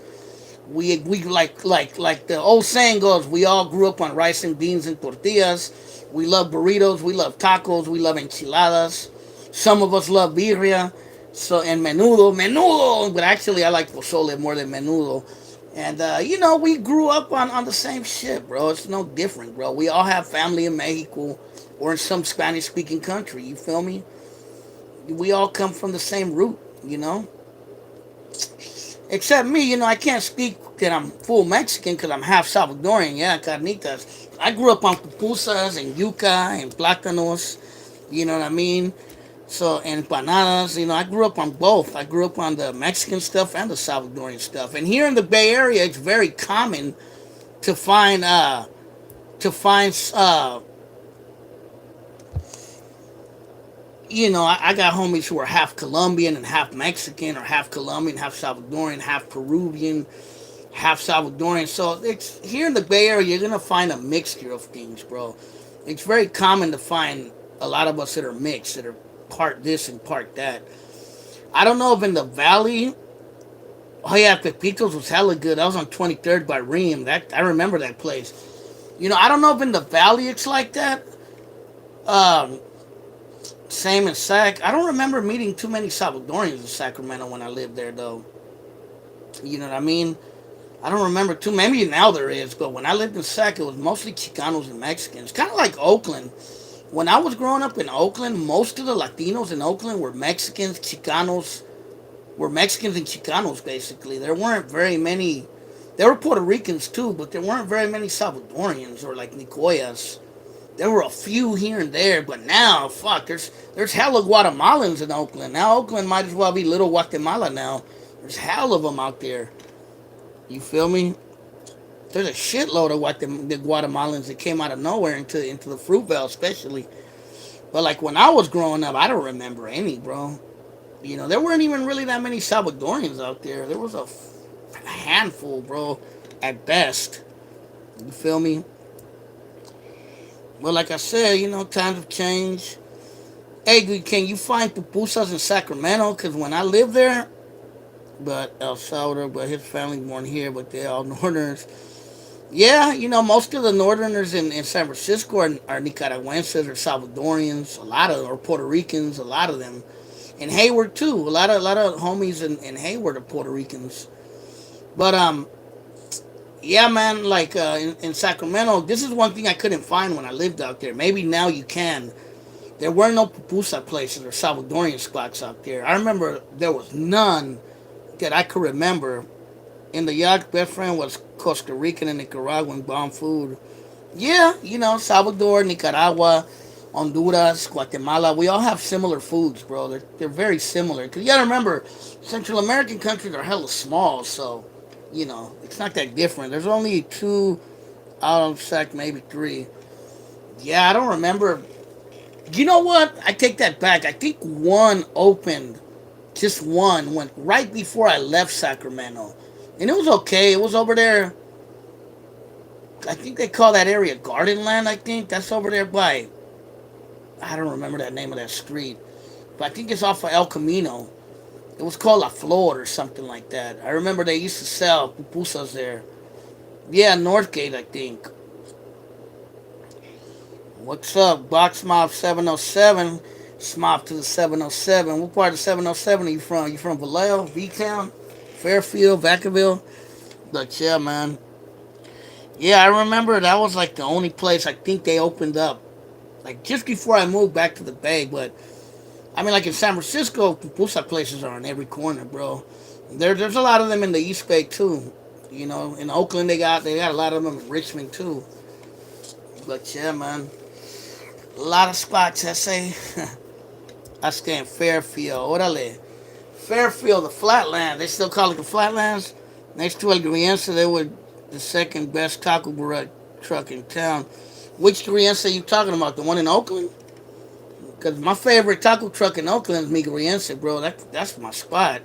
We like the old saying goes, we all grew up on rice and beans and tortillas. We love burritos, we love tacos, we love enchiladas. Some of us love birria, so and menudo. But actually, I like pozole more than menudo. And you know, we grew up on the same shit, bro. It's no different, bro. We all have family in Mexico or in some Spanish-speaking country. You feel me? We all come from the same root, you know. Except me, you know, I can't speak that I'm full Mexican because I'm half Salvadorian. Yeah, carnitas. I grew up on pupusas and yuca and plátanos. You know what I mean? So, and empanadas. You know, I grew up on both. I grew up on the Mexican stuff and the Salvadorian stuff. And here in the Bay Area, it's very common to find to find I got homies who are half Colombian and half Mexican, or half Colombian, half Salvadorian, half Peruvian, half Salvadorian. So it's here in the Bay Area, you're gonna find a mixture of things, bro. It's very common to find a lot of us that are mixed, that are part this and part that. I don't know if in the valley. Oh yeah, Pepitos was hella good. That was on 23rd by Ream. That I remember that place. I don't know if in the valley it's like that. Um, Same in Sac. I don't remember meeting too many Salvadorians in Sacramento when I lived there, though. You know what I mean? I don't remember too. Maybe now there is, but when I lived in Sac, it was mostly Chicanos and Mexicans. Kind of like Oakland. When I was growing up in Oakland, most of the Latinos in Oakland were Mexicans, Chicanos, were Mexicans and Chicanos, basically. There weren't very many. There were Puerto Ricans too, but there weren't very many Salvadorians or like Nicoyas. There were a few here and there, but now, fuck, there's hella Guatemalans in Oakland. Now Oakland might as well be Little Guatemala now. There's hell of them out there. You feel me? There's a shitload of the Guatemalans that came out of nowhere into the Fruit Belt, especially. But like when I was growing up, I don't remember any, bro. There weren't even really that many Salvadorians out there. There was a handful, bro, at best. You feel me? Well, like I said, times have changed. Hey, can you find pupusas in Sacramento? Because when I lived there, but El Salvador, but his family born here, but they're all Northerners. Yeah, most of the Northerners in San Francisco are Nicaraguenses or Salvadorians. A lot of, or Puerto Ricans. A lot of them. And Hayward too. A lot of homies in Hayward are Puerto Ricans. But yeah, man. Like in Sacramento, this is one thing I couldn't find when I lived out there. Maybe now you can. There were no pupusa places or Salvadorian spots out there. I remember there was none that I could remember. In the yacht, best friend was Costa Rican and Nicaraguan bomb food. Yeah, Salvador, Nicaragua, Honduras, Guatemala. We all have similar foods, bro. They're very similar. Because you gotta remember, Central American countries are hella small, so, it's not that different. There's only two out of Sac, maybe three. Yeah, I don't remember. You know what? I take that back. I think one opened, just one, went right before I left Sacramento. And it was okay. It was over there. I think they call that area Gardenland, I think. That's over there by, I don't remember that name of that street. But I think it's off of El Camino. It was called La Flor or something like that. I remember they used to sell pupusas there. Yeah, Northgate, I think. What's up? Box Mob 707. Smop to the 707. What part of 707 are you from? You from Vallejo, V-Town, Fairfield, Vacaville? But yeah, man. Yeah, I remember that was like the only place I think they opened up. Like just before I moved back to the Bay, but I mean like in San Francisco, pupusa places are on every corner, bro. There's a lot of them in the East Bay too. In Oakland they got a lot of them in Richmond too. But yeah, man. A lot of spots I say. I stay in Fairfield. Orale. Fairfield, the Flatland. They still call it the Flatlands. Next to El Grienza, they were the second best taco truck in town. Which Grienza are you talking about? The one in Oakland? Because my favorite taco truck in Oakland is Mi Grienza, bro. That's my spot.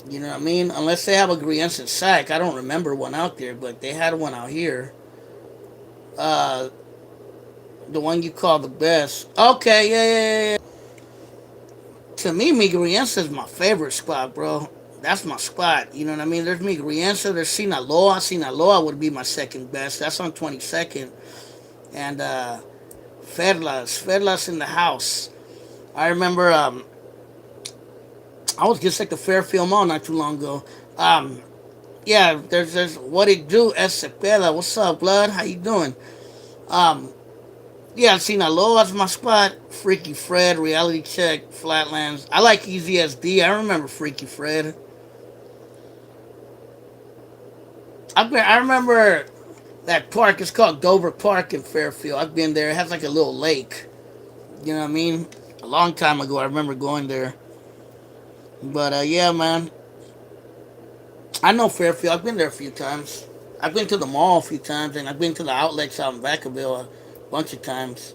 You know what I mean? Unless they have a Grienza in Sac. I don't remember one out there, but they had one out here. Uh, the one you call the best. Okay, yeah. To me, Migueliense is my favorite spot, bro. That's my spot. You know what I mean? There's Migueliense, there's Sinaloa. Sinaloa would be my second best. That's on 22nd. And Ferlas in the house. I remember I was just at the Fairfield Mall not too long ago. Yeah, there's what it do, Esepeda. What's up, blood? How you doing? Um, yeah, Sinaloa's my spot. Freaky Fred, Reality Check, Flatlands. I like Easy SD. I remember Freaky Fred. I remember that park. It's called Dover Park in Fairfield. I've been there. It has like a little lake. You know what I mean? A long time ago, I remember going there. But yeah, man. I know Fairfield. I've been there a few times. I've been to the mall a few times, and I've been to the outlets out in Vacaville a bunch of times.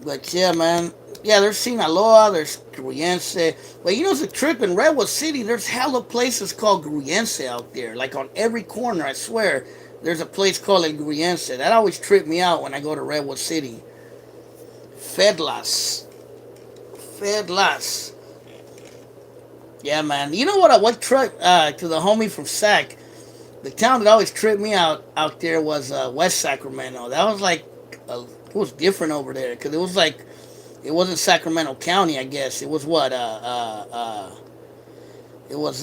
But yeah, man. Yeah, there's Sinaloa, there's Gruyense. But you know, it's a trip in Redwood City. There's hella places called Gruyense out there. Like on every corner, I swear, there's a place called El Gruyense. That always tripped me out when I go to Redwood City. Fedlas. Fedlas. Yeah, man. You know what? I went truck to the homie from Sac. The town that always tripped me out there was West Sacramento. That was like, it was different over there because it was like it wasn't Sacramento County, I guess. It was what it was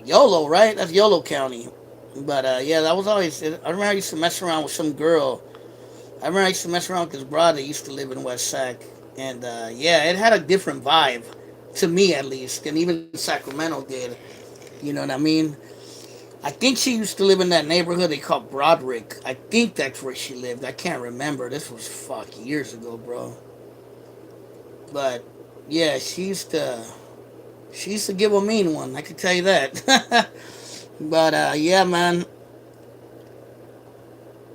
Yolo, right? That's Yolo County. But yeah, that was always. I remember I used to mess around with some girl. I remember I used to mess around with this brother that used to live in West Sac, and yeah, it had a different vibe to me at least, than even Sacramento did. You know what I mean? I think she used to live in that neighborhood they call Broderick. I think that's where she lived. I can't remember. This was fuck years ago, bro. But yeah, she used to give a mean one. I can tell you that. But yeah, man,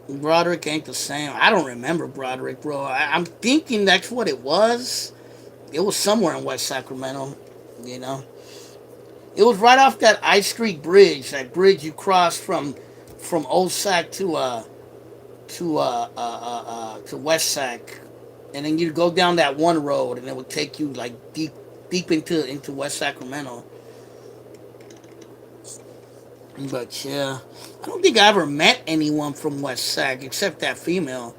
Broderick ain't the same. I don't remember Broderick, bro. I'm thinking that's what it was. It was somewhere in West Sacramento. You know, it was right off that I Street Bridge. That bridge you cross from Old Sac to West Sac, and then you'd go down that one road, and it would take you like deep into West Sacramento. But yeah, I don't think I ever met anyone from West Sac except that female.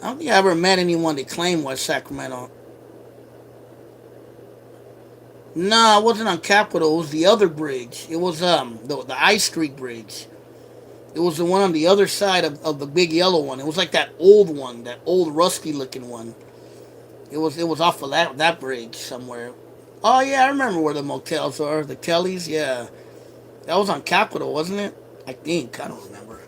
I don't think I ever met anyone that claimed West Sacramento. No, it wasn't on Capitol. It was the other bridge. It was the I Street Bridge. It was the one on the other side of the big yellow one. It was like that old one, that old rusty looking one. It was off of that bridge somewhere. Oh yeah, I remember where the motels are. The Kellys, yeah. That was on Capitol, wasn't it? I think. I don't remember.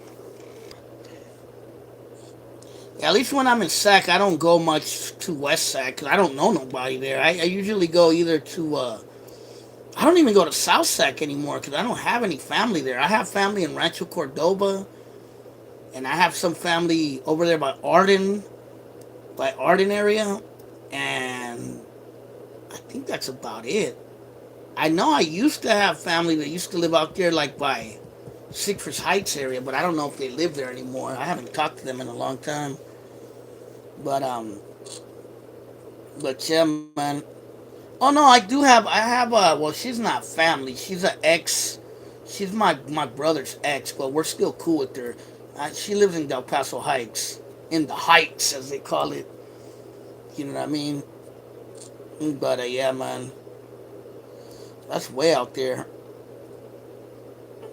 Yeah, at least when I'm in Sac, I don't go much to West Sac because I don't know nobody there. I usually go either to. I don't even go to South Sac anymore because I don't have any family there. I have family in Rancho Cordoba, and I have some family over there by Arden area, and I think that's about it. I know I used to have family that used to live out there, like by Siegfried's Heights area, but I don't know if they live there anymore. I haven't talked to them in a long time. But yeah, man. Oh no, I do have. I have a. Well, she's not family. She's an ex. She's my brother's ex, but we're still cool with her. She lives in Del Paso Heights, in the Heights as they call it. You know what I mean? But yeah, man, that's way out there.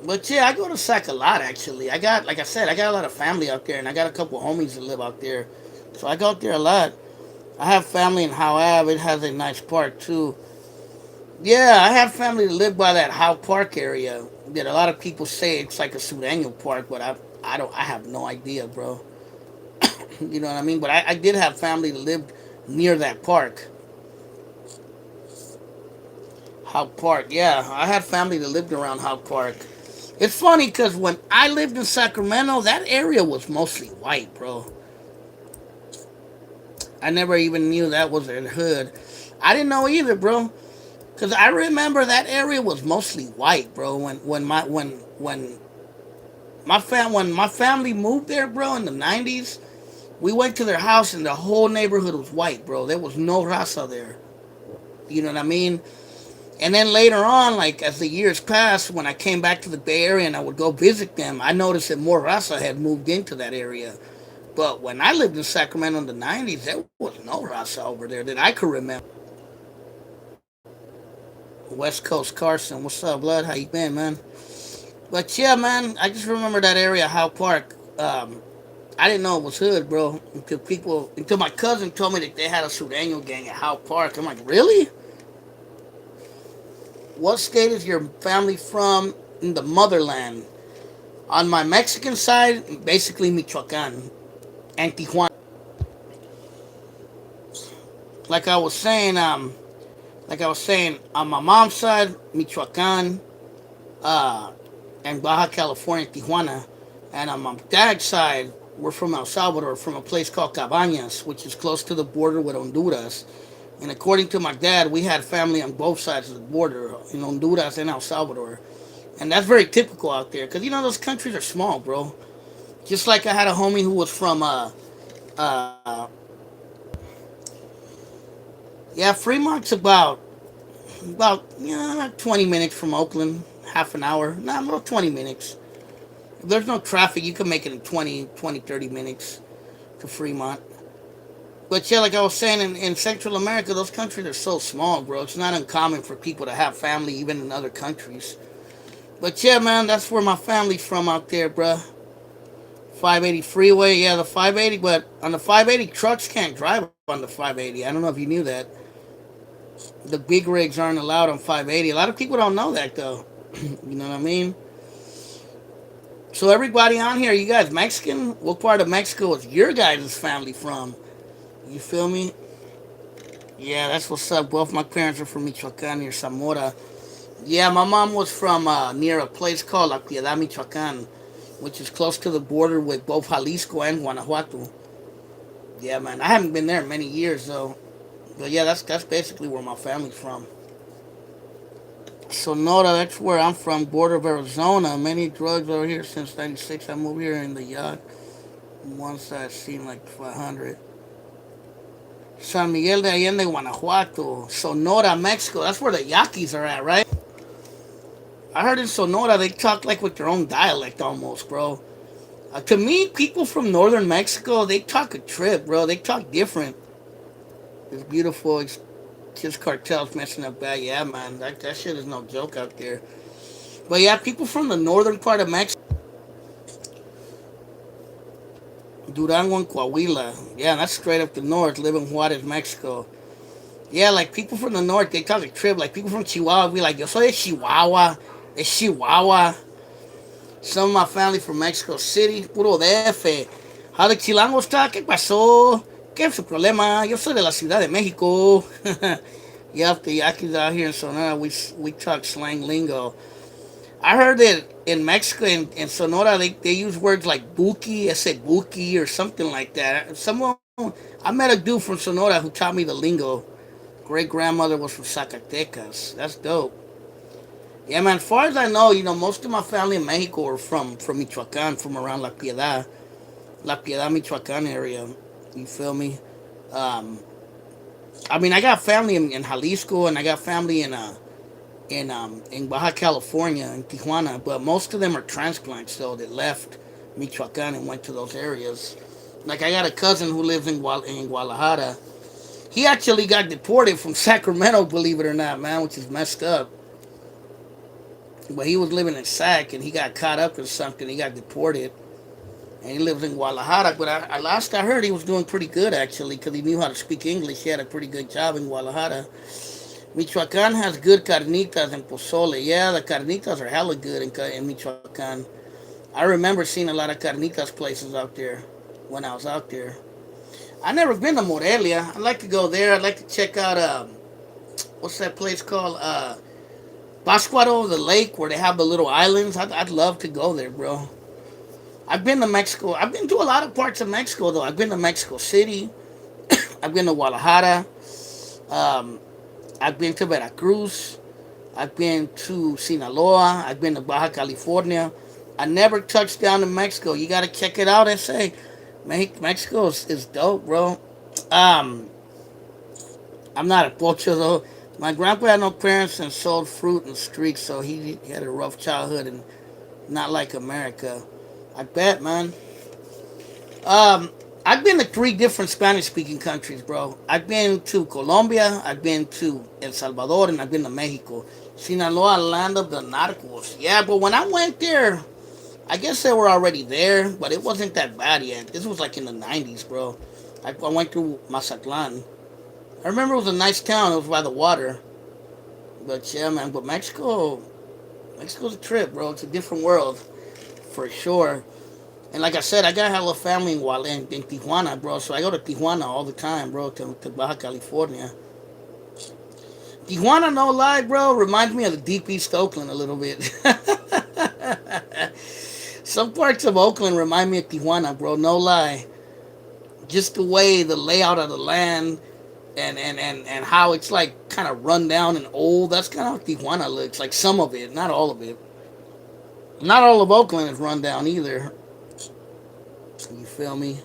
But yeah, I go to Sac a lot actually. Like I said, I got a lot of family out there, and I got a couple homies that live out there, so I go out there a lot. I have family in Howe Ave. It has a nice park too. Yeah, I have family that live by that Howe Park area. That a lot of people say it's like a Sureño park, but I don't I have no idea, bro. You know what I mean? But I did have family that lived near that park. Howe Park, yeah, I had family that lived around Howe Park. It's funny because when I lived in Sacramento, that area was mostly white, bro. I never even knew that was a hood. I didn't know either, bro. Cause I remember that area was mostly white, bro. When my family moved there, bro, in the '90s, we went to their house and the whole neighborhood was white, bro. There was no raza there. You know what I mean? And then later on, like as the years passed, when I came back to the Bay Area and I would go visit them, I noticed that more raza had moved into that area. But when I lived in Sacramento in the '90s, there was no raza over there that I could remember. West Coast Carson, what's up, blood? How you been, man? But yeah, man, I just remember that area, Howe Park. I didn't know it was hood, bro, until my cousin told me that they had a Sureño gang at Howe Park. I'm like, really? What state is your family from in the motherland? On my Mexican side, basically Michoacan and Tijuana. Like I was saying, on my mom's side, Michoacan, uh, and Baja California, Tijuana. And on my dad's side, we're from El Salvador, from a place called Cabañas, which is close to the border with Honduras. And according to my dad, we had family on both sides of the border, in Honduras and El Salvador. And that's very typical out there, because you know those countries are small, bro. Just like I had a homie who was from, uh, yeah, Fremont's about 20 minutes from Oakland, half an hour, nah, about 20 minutes. If there's no traffic, you can make it in 30 minutes to Fremont. But yeah, like I was saying, in Central America, those countries are so small, bro. It's not uncommon for people to have family even in other countries. But yeah, man, that's where my family's from out there, bruh. 580 freeway, yeah, the 580. But on the 580, trucks can't drive on the 580. I don't know if you knew that. The big rigs aren't allowed on 580. A lot of people don't know that, though. You know what I mean? So everybody on here, you guys Mexican? What part of Mexico is your guys' family from? You feel me? Yeah, that's what's up. Both my parents are from Michoacan near Zamora. Yeah, my mom was from near a place called La Piedad, Michoacan, which is close to the border with both Jalisco and Guanajuato. Yeah, man, I haven't been there in many years though. But yeah, that's basically where my family's from. Sonora, that's where I'm from, border of Arizona. Many drugs over here since '96. I moved here in the yacht. Once I seen like 500. San Miguel de Allende, Guanajuato. Sonora, Mexico. That's where the Yaquis are at, right? I heard in Sonora they talk like with their own dialect almost, bro. To me, people from northern Mexico, they talk a trip, bro. They talk different. It's beautiful. It's just cartels messing up bad. Yeah, man. That shit is no joke out there. But yeah, people from the northern part of Mexico, Durango and Coahuila. Yeah, that's straight up the north, live in Juarez, Mexico. Yeah, like people from the north, they talk a trip. Like people from Chihuahua be like, yo soy de Chihuahua. De Chihuahua. Some of my family from Mexico City, puro DF. How the chilangos está? ¿Qué pasó? ¿Qué es su problema? Yo soy de la Ciudad de México. Yeah, the Yaquis out here in Sonora, we talk slang lingo. I heard that in Mexico in Sonora they use words like buki, ese buki, or something like that. I met a dude from Sonora who taught me the lingo. Great grandmother was from Zacatecas. That's dope. Yeah, man. As far as I know, most of my family in Mexico are from Michoacan, from around La Piedad, Michoacan area. You feel me? Um, I mean, I got family in Jalisco, and I got family in Baja California, in Tijuana, but most of them are transplants, so they left Michoacan and went to those areas. Like I got a cousin who lives in Guadalajara. He actually got deported from Sacramento, believe it or not, man, which is messed up. But he was living in Sac and he got caught up in something. He got deported and he lives in Guadalajara. But last I heard, he was doing pretty good actually because he knew how to speak English. He had a pretty good job in Guadalajara. Michoacan has good carnitas and pozole. Yeah, the carnitas are hella good in Michoacan. I remember seeing a lot of carnitas places out there when I was out there. I never been to Morelia. I'd like to go there. I'd like to check out what's that place called? Pascuaro, the lake where they have the little islands. I'd love to go there, bro. I've been to Mexico. I've been to a lot of parts of Mexico though. I've been to Mexico City. I've been to Guadalajara. Um, I've been to Veracruz. I've been to Sinaloa. I've been to Baja California. I never touched down in Mexico. You gotta check it out and say, Mexico is dope, bro. Um, I'm not a pocho though. My grandpa had no parents and sold fruit and streaks, so he had a rough childhood and not like America. I bet, man. Um, I've been to three different Spanish-speaking countries, bro. I've been to Colombia, I've been to El Salvador, and I've been to Mexico. Sinaloa, land of the narcos. Yeah, but when I went there, I guess they were already there, but it wasn't that bad yet. This was like in the '90s, bro. I went through Mazatlan. I remember it was a nice town. It was by the water. But yeah, man. But Mexico's a trip, bro. It's a different world, for sure. And like I said, I got a hella family in Tijuana, bro. So I go to Tijuana all the time, bro, to Baja California. Tijuana, no lie, bro, reminds me of the deep East Oakland a little bit. Some parts of Oakland remind me of Tijuana, bro. No lie. Just the way the layout of the land and how it's like kind of run down and old. That's kind of how Tijuana looks. Like some of it, not all of it. Not all of Oakland is run down either. You feel me?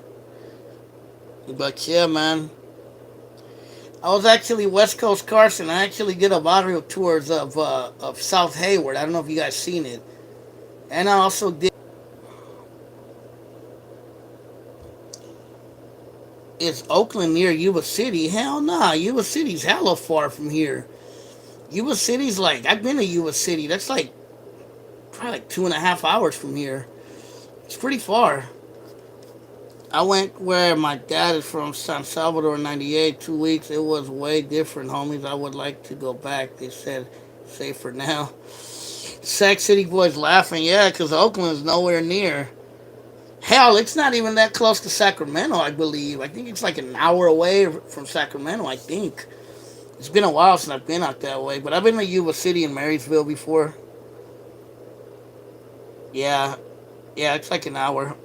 But yeah, man. I was actually West Coast Carson. I actually did a barrio tours of South Hayward. I don't know if you guys seen it. And I also did. Is Oakland near Yuba City? Hell nah. Yuba City's hella far from here. Yuba City's like I've been to Yuba City. That's like probably like 2.5 hours from here. It's pretty far. I went where my dad is from, San Salvador, in '98. 2 weeks. It was way different, homies. I would like to go back. They said, safer now. Sac City boys laughing. Yeah, because Oakland is nowhere near. Hell, it's not even that close to Sacramento, I believe. I think it's like an hour away from Sacramento, I think. It's been a while since I've been out that way, but I've been to Yuba City and Marysville before. Yeah, yeah, it's like an hour.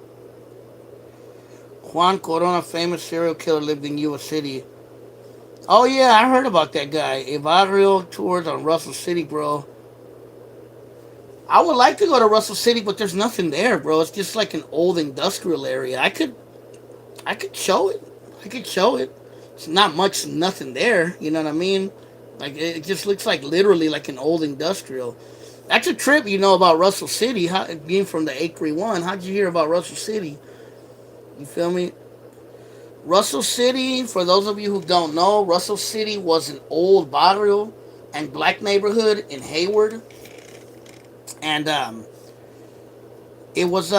Juan Corona, famous serial killer, lived in Yuba City. Oh yeah, I heard about that guy. Evario tours on Russell City, bro. I would like to go to Russell City, but there's nothing there, bro. It's just like an old industrial area. I could show it. I could show it. It's not much, nothing there. You know what I mean? Like it just looks like literally like an old industrial. That's a trip, about Russell City. Being from the 831, how'd you hear about Russell City? You feel me? Russell City, for those of you who don't know, Russell City was an old barrio and black neighborhood in Hayward, and it was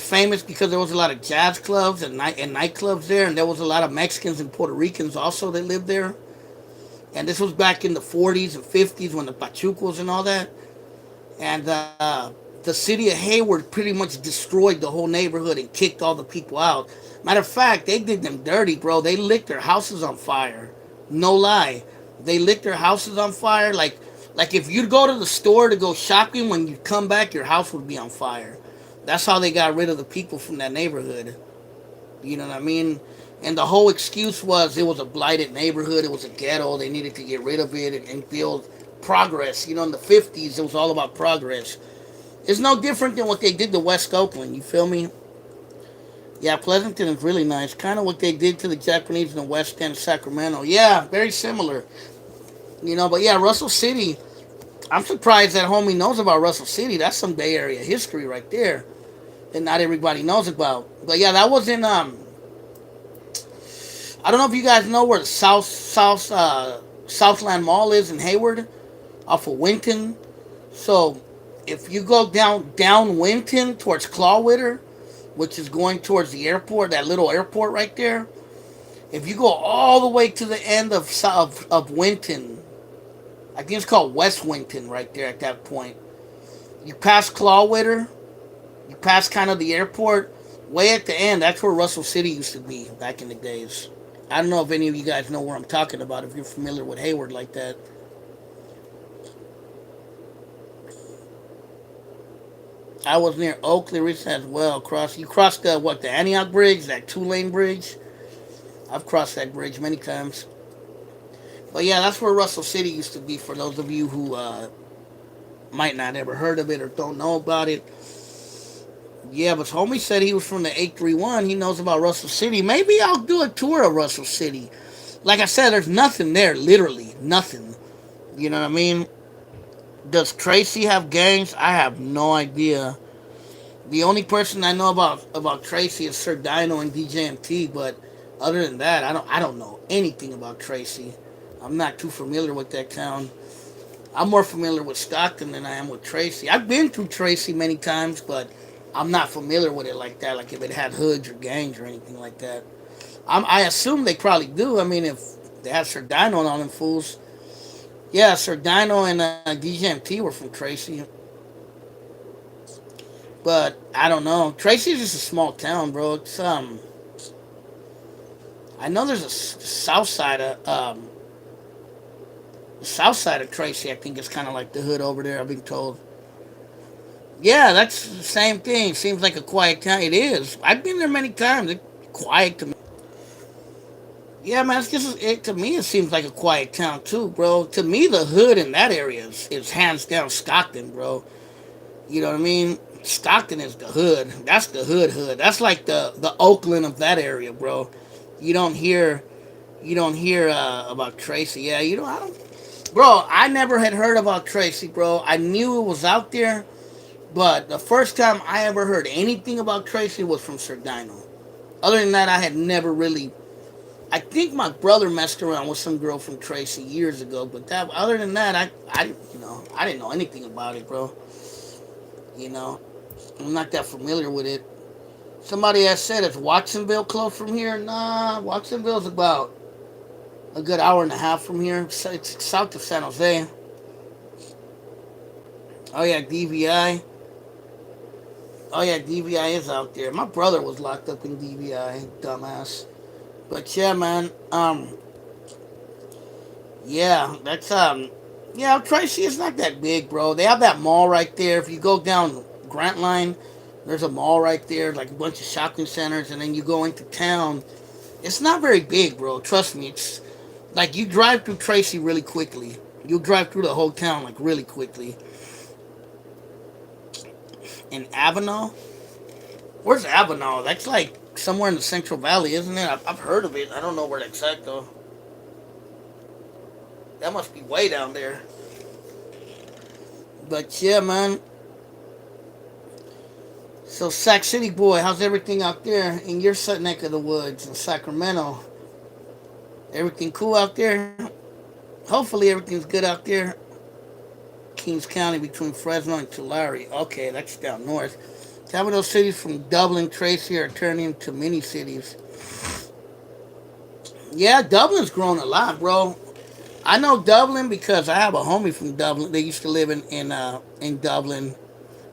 famous because there was a lot of jazz clubs and nightclubs there, and there was a lot of Mexicans and Puerto Ricans also that lived there. And this was back in the 40s and 50s when the Pachucos and all that. And the city of Hayward pretty much destroyed the whole neighborhood and kicked all the people out. Matter of fact, they did them dirty, bro. They lit their houses on fire. No lie. They lit their houses on fire. Like if you'd go to the store to go shopping, when you come back, your house would be on fire. That's how they got rid of the people from that neighborhood. You know what I mean? And the whole excuse was it was a blighted neighborhood. It was a ghetto. They needed to get rid of it and build progress. In the 50s, it was all about progress. It's no different than what they did to West Oakland. You feel me? Yeah, Pleasanton is really nice. Kind of what they did to the Japanese in the West End, Sacramento. Yeah, very similar. But yeah, Russell City. I'm surprised that homie knows about Russell City. That's some Bay Area history right there that not everybody knows about. But yeah, that was in I don't know if you guys know where the Southland Mall is in Hayward, off of Winton. So if you go down Winton towards Clawwitter, which is going towards the airport, that little airport right there. If you go all the way to the end of Winton, I think it's called West Winton right there at that point. You pass Clawwitter, you pass kind of the airport, way at the end, that's where Russell City used to be back in the days. I don't know if any of you guys know where I'm talking about, if you're familiar with Hayward like that. I was near Oakley recently as well. You crossed the Antioch Bridge, that 2-lane bridge. I've crossed that bridge many times. But yeah, that's where Russell City used to be. For those of you who might not ever heard of it or don't know about it. Yeah, but homie said he was from the 831. He knows about Russell City. Maybe I'll do a tour of Russell City. Like I said, there's nothing there. Literally nothing. You know what I mean? Does Tracy have gangs? I have no idea. The only person I know about Tracy is Sir Dino and DJMT, but other than that, I don't know anything about Tracy. I'm not too familiar with that town. I'm more familiar with Stockton than I am with Tracy. I've been through Tracy many times, but I'm not familiar with it like that. Like if it had hoods or gangs or anything like that. I assume they probably do. I mean, if they have Sir Dino and all them fools. Yeah, Sir Dino and DJMT were from Tracy. But I don't know. Tracy's just a small town, bro. It's I know there's a south side of Tracy. I think it's kind of like the hood over there. I've been told. Yeah, that's the same thing. Seems like a quiet town. It is. I've been there many times. It's quiet to me. Yeah, man, it's just to me. It seems like a quiet town too, bro. To me, the hood in that area is hands down Stockton, bro. You know what I mean? Stockton is the hood. That's the hood. That's like the Oakland of that area, bro. You don't hear about Tracy. Yeah, you know I don't, bro. I never had heard about Tracy, bro. I knew it was out there, but the first time I ever heard anything about Tracy was from Sir Dino. Other than that, I had never really. I think my brother messed around with some girl from Tracy years ago, but that other than that, I didn't know anything about it, bro. You know, I'm not that familiar with it. Somebody has said, is Watsonville close from here? Nah, Watsonville's about a good hour and a half from here. It's south of San Jose. Oh yeah, DVI. Oh yeah, DVI is out there. My brother was locked up in DVI, dumbass. But yeah, man. Yeah, yeah, Tracy is not that big, bro. They have that mall right there. If you go down Grant Line, there's a mall right there, like a bunch of shopping centers, and then you go into town. It's not very big, bro. Trust me. It's like you drive through Tracy really quickly. You'll drive through the whole town like really quickly. In Avenal, where's Avenal? That's like somewhere in the Central Valley, isn't it? I've heard of it. I don't know where that's at though. That must be way down there. But yeah, man. So Sac City boy, how's everything out there in your neck of the woods in Sacramento? Everything cool out there? Hopefully everything's good out there. Kings County between Fresno and Tulare. Okay, that's down north. Some of those cities from Dublin, Tracy are turning into mini cities. Yeah, Dublin's grown a lot, bro. I know Dublin because I have a homie from Dublin. They used to live in Dublin.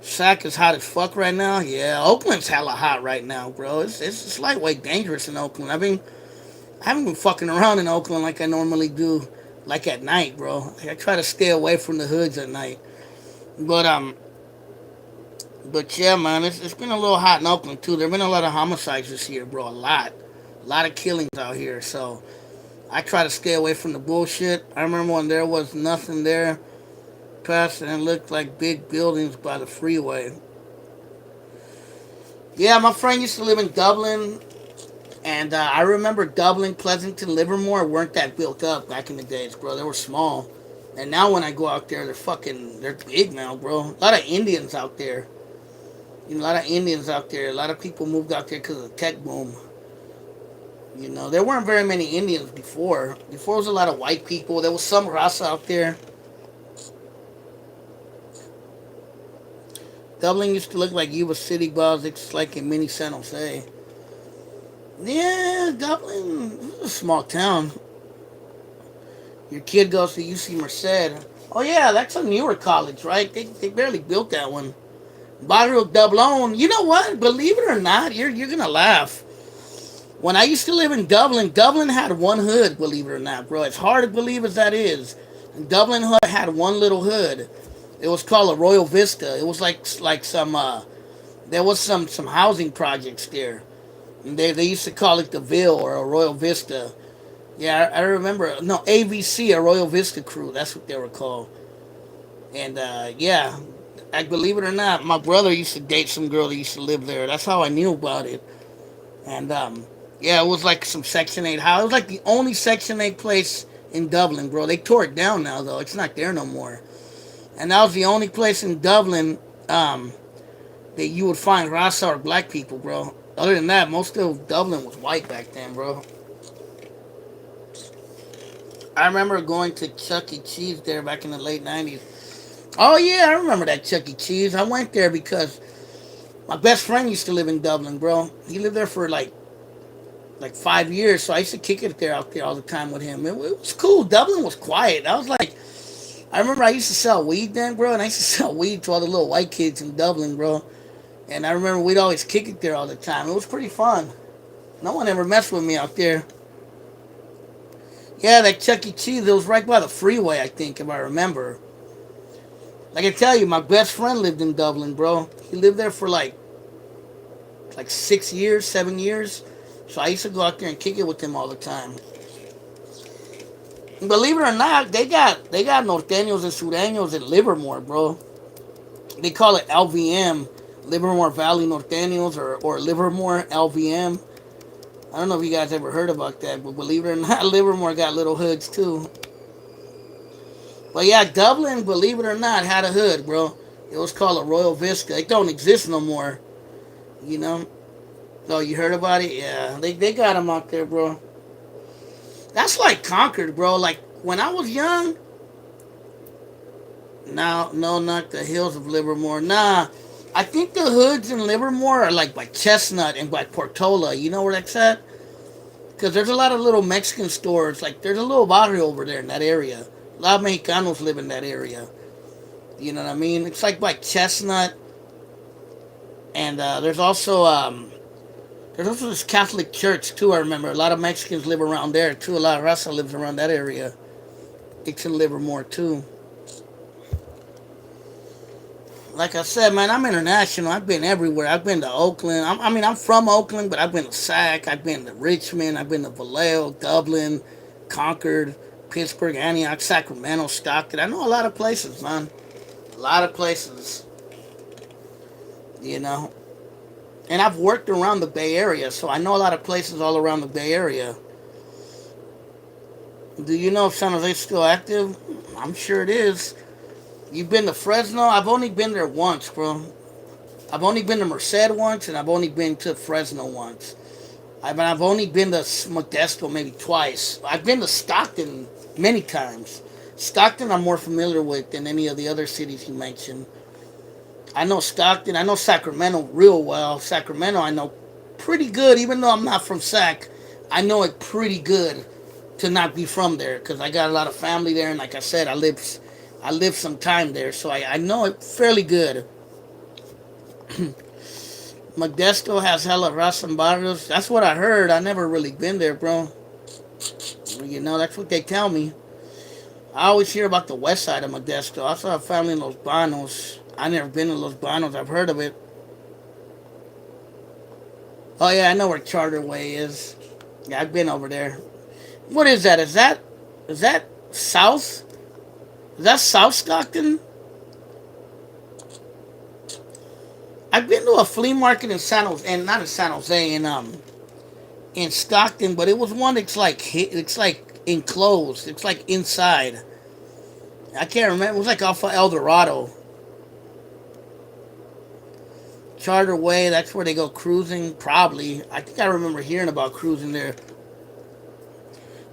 Sac is hot as fuck right now. Yeah, Oakland's hella hot right now, bro. It's lightweight dangerous in Oakland. I haven't been fucking around in Oakland like I normally do, like at night, bro. I try to stay away from the hoods at night. But yeah, man, it's been a little hot in Oakland too. There've been a lot of homicides this year, bro. A lot of killings out here. So I try to stay away from the bullshit. I remember when there was nothing there, past and it looked like big buildings by the freeway. Yeah, my friend used to live in Dublin, and I remember Dublin, Pleasanton, Livermore weren't that built up back in the days, bro. They were small. And now when I go out there, they're big now, bro. A lot of Indians out there. You know, a lot of Indians out there. A lot of people moved out there because of the tech boom. You know, there weren't very many Indians before. Before, it was a lot of white people. There was some Rasa out there. Dublin used to look like Yuba City, buzz. It's like in mini San Jose. Yeah, Dublin is a small town. Your kid goes to UC Merced. Oh yeah, that's a newer college, right? They barely built that one. Barrio Dublon. You know what? Believe it or not, you're gonna laugh. When I used to live in Dublin, Dublin had one hood. Believe it or not, bro. As hard to believe as that is, Dublin hood had one little hood. It was called a Royal Vista. It was like some there was some housing projects there. And they used to call it the Ville or a Royal Vista. Yeah, I remember. No, AVC, a Royal Vista crew. That's what they were called. And yeah, I believe it or not, my brother used to date some girl that used to live there. That's how I knew about it. And yeah, it was like some Section 8 house. It was like the only Section 8 place in Dublin, bro. They tore it down now, though. It's not there no more. And that was the only place in Dublin that you would find Rasta or black people, bro. Other than that, most of Dublin was white back then, bro. I remember going to Chuck E. Cheese there back in the late 90s. Oh, yeah, I remember that Chuck E. Cheese. I went there because my best friend used to live in Dublin, bro. He lived there for like 5 years, so I used to kick it there out there all the time with him. It was cool. Dublin was quiet. I was like, I remember I used to sell weed then, bro, and I used to sell weed to all the little white kids in Dublin, bro. And I remember we'd always kick it there all the time. It was pretty fun. No one ever messed with me out there. Yeah, that Chuck E. Cheese, it was right by the freeway, I think, if I remember. Like I tell you, my best friend lived in Dublin, bro. He lived there for like 6 years, 7 years. So I used to go out there and kick it with him all the time. Believe it or not, they got norteños and sureños in Livermore, bro. They call it LVM, Livermore Valley Norteños, or Livermore LVM. I don't know if you guys ever heard about that, but believe it or not, Livermore got little hoods too. But yeah, Dublin, believe it or not, had a hood, bro. It was called a Royal Vista. It don't exist no more, you know. Oh, you heard about it? Yeah, they got them out there, bro. That's like Concord, bro. Like when I was young. No, not the hills of Livermore. Nah, I think the hoods in Livermore are like by Chestnut and by Portola. You know where that's at? Because there's a lot of little Mexican stores. Like there's a little barrio over there in that area. A lot of Mexicanos live in that area. You know what I mean? It's like by Chestnut, and there's also this Catholic church too. I remember a lot of Mexicans live around there too. A lot of Raza lives around that area. It's in Livermore too. Like I said, man, I'm international. I've been everywhere. I've been to Oakland. I'm from Oakland, but I've been to Sac. I've been to Richmond. I've been to Vallejo, Dublin, Concord, Pittsburgh, Antioch, Sacramento, Stockton. I know a lot of places, man. A lot of places, you know. And I've worked around the Bay Area, so I know a lot of places all around the Bay Area. Do you know if San Jose's still active? I'm sure it is. You've been to Fresno? I've only been there once, bro. I've only been to Merced once, and I've only been to Fresno once. I've only been to Modesto maybe twice. I've been to Stockton many times. Stockton I'm more familiar with than any of the other cities you mentioned. I know Stockton. I know Sacramento real well. Sacramento I know pretty good, even though I'm not from Sac. I know it pretty good to not be from there because I got a lot of family there, and like I said, I lived some time there, so I know it fairly good. Modesto has hella raza and barrios. That's what I heard. I never really been there, bro. You know, that's what they tell me. I always hear about the west side of Modesto. I saw a family in Los Banos. I never been to Los Banos. I've heard of it. Oh yeah, I know where Charter Way is. Yeah, I've been over there. What is that? Is that south? Is that South Stockton? I've been to a flea market in San Jose, and not in San Jose, in Stockton, but it was one that's like it's like enclosed. It's like inside. I can't remember. It was like off of El Dorado. Charter Way, that's where they go cruising, probably. I think I remember hearing about cruising there.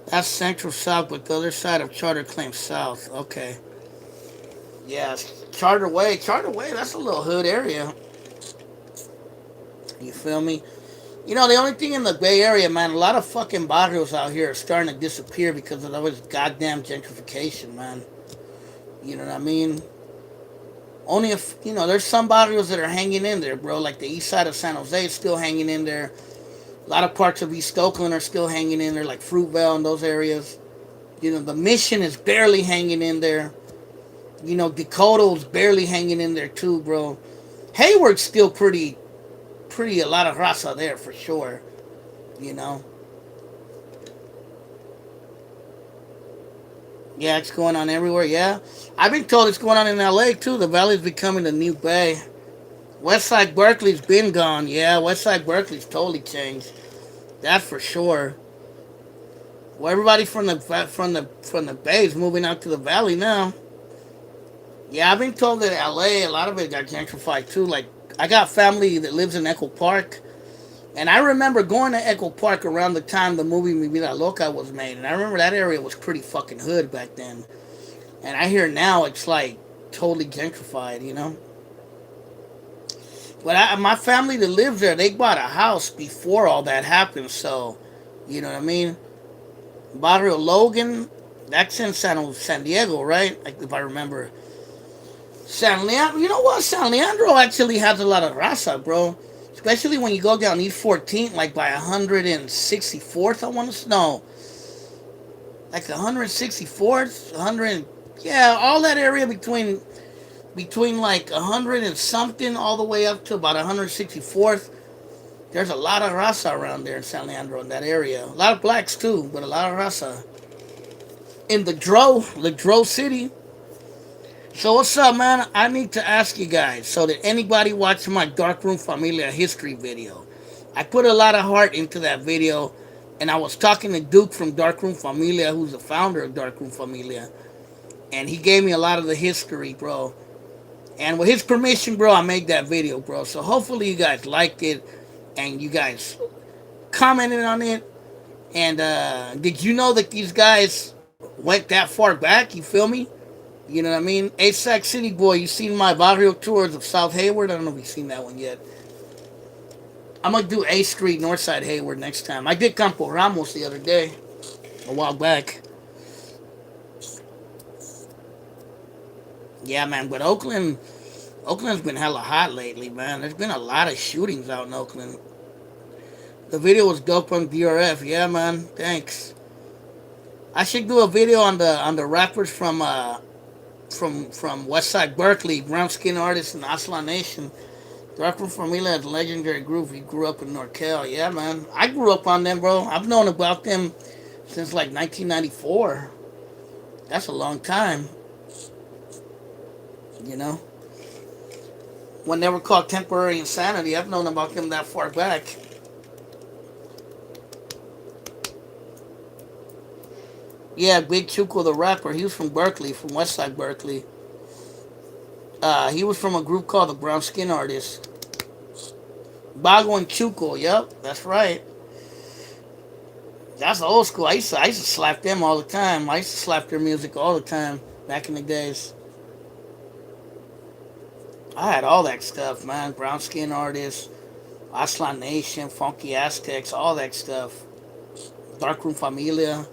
That's Central South, but the other side of Charter claims South. Okay. Yeah, Charter Way. Charter Way, that's a little hood area. You feel me? You know, the only thing in the Bay Area, man, a lot of fucking barrios out here are starting to disappear because of all this goddamn gentrification, man. You know what I mean? Only if, there's some barrios that are hanging in there, bro. Like the east side of San Jose is still hanging in there. A lot of parts of East Oakland are still hanging in there, like Fruitvale and those areas. The Mission is barely hanging in there. Dakota's barely hanging in there too, bro. Hayward's still pretty a lot of raza there for sure. You know. Yeah, it's going on everywhere. Yeah, I've been told it's going on in LA too. The Valley's becoming the new Bay. Westside Berkeley's been gone. Yeah, Westside Berkeley's totally changed. That for sure. Well, everybody from the Bay's moving out to the Valley now. Yeah, I've been told that LA, a lot of it got gentrified too. Like, I got family that lives in Echo Park. And I remember going to Echo Park around the time the movie Mi Vida Loca was made. And I remember that area was pretty fucking hood back then. And I hear now it's like totally gentrified. But my family that lives there, they bought a house before all that happened. So, you know what I mean? Barrio Logan, that's in San Diego, right? Like, if I remember. San Leandro, you know what? San Leandro actually has a lot of raza, bro. Especially when you go down East 14th, like by 164th, I want to know. Like 164th, 100, yeah, all that area between between like 100 and something all the way up to about 164th. There's a lot of raza around there in San Leandro in that area. A lot of blacks too, but a lot of raza in the Dro city. So what's up, man? I need to ask you guys. So did anybody watch my Darkroom Familia history video? I put a lot of heart into that video, and I was talking to Duke from Darkroom Familia, who's the founder of Darkroom Familia, and he gave me a lot of the history, bro. And with his permission, bro, I made that video, bro. So hopefully you guys liked it, and you guys commented on it. And did you know that these guys went that far back? You feel me? You know what I mean? ASAC City Boy, you seen my barrio tours of South Hayward? I don't know if you've seen that one yet. I'm gonna do A Street, Northside Hayward next time. I did Campo Ramos the other day, a while back. Yeah, man, but Oakland's been hella hot lately, man. There's been a lot of shootings out in Oakland. The video was dope on DRF. Yeah, man. Thanks. I should do a video on the rappers from Westside Berkeley, brown skin artists in Aslan Nation. Darkroom Familia is a legendary group. He grew up in Norcal. Yeah, man. I grew up on them, bro. I've known about them since like 1994. That's a long time. You know? When they were called Temporary Insanity, I've known about them that far back. Yeah, Big Chuco the rapper. He was from Berkeley, from Westside Berkeley. He was from a group called the Brown Skin Artists. Bago and Chuco, yep, that's right. That's old school. I used to slap them all the time. I used to slap their music all the time back in the days. I had all that stuff, man. Brown Skin Artists, Aslan Nation, Funky Aztecs, all that stuff. Darkroom Familia.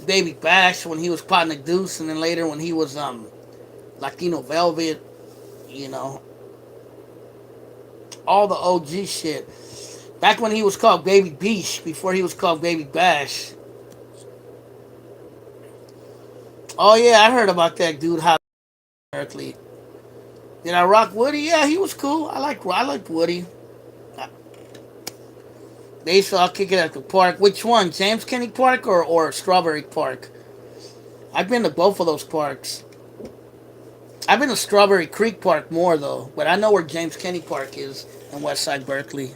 Baby Bash when he was Partner Deuce, and then later when he was Latino Velvet, you know, all the OG shit. Back when he was called Baby Beach, before he was called Baby Bash. Oh yeah, I heard about that dude. How Berkeley. Did I rock Woody? Yeah, he was cool. I liked Woody. They used to all kick it at the park. Which one, James Kenny Park or Strawberry Park? I've been to both of those parks. I've been to Strawberry Creek Park more though, but I know where James Kenny Park is in Westside Berkeley.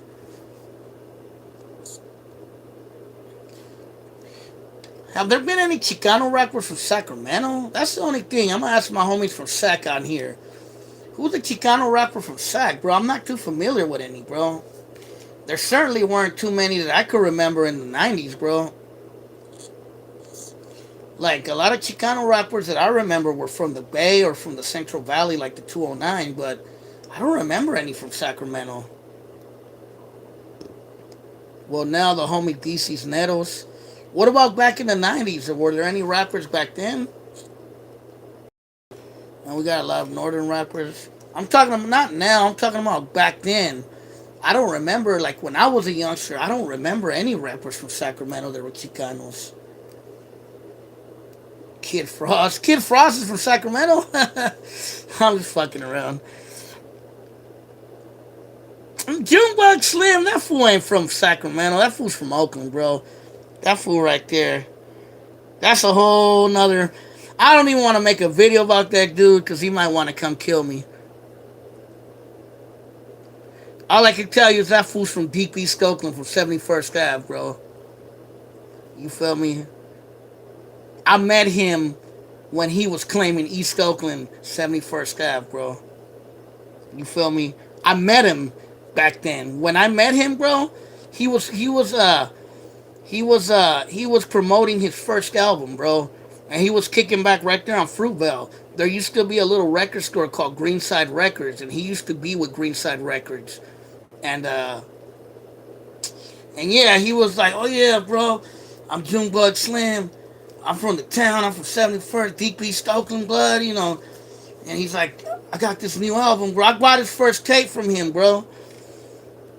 Have there been any Chicano rappers from Sacramento? That's the only thing. I'm gonna ask my homies from Sac on here. Who's the Chicano rapper from Sac, bro? I'm not too familiar with any, bro. There certainly weren't too many that I could remember in the 90s, bro. Like, a lot of Chicano rappers that I remember were from the Bay or from the Central Valley, like the 209, but I don't remember any from Sacramento. Well, now the homie DC's Netos. What about back in the 90s? Were there any rappers back then? And we got a lot of northern rappers. I'm talking about, not now, I'm talking about back then. I don't remember, like, when I was a youngster, I don't remember any rappers from Sacramento that were Chicanos. Kid Frost. Kid Frost is from Sacramento? I'm just fucking around. Junebug Slim, that fool ain't from Sacramento. That fool's from Oakland, bro. That fool right there. That's a whole nother... I don't even want to make a video about that dude because he might want to come kill me. All I can tell you is that fool's from Deep East Oakland, from 71st Ave, bro. You feel me? I met him when he was claiming East Oakland, 71st Ave, bro. You feel me? I met him back then. When I met him, bro, he was promoting his first album, bro. And he was kicking back right there on Fruitvale. There used to be a little record store called Greenside Records, and he used to be with Greenside Records. And yeah, he was like, oh yeah, bro, I'm Junebug Slim. I'm from the town. I'm from 71st, Deep East Oakland blood, you know. And he's like, I got this new album, bro. I bought his first tape from him, bro.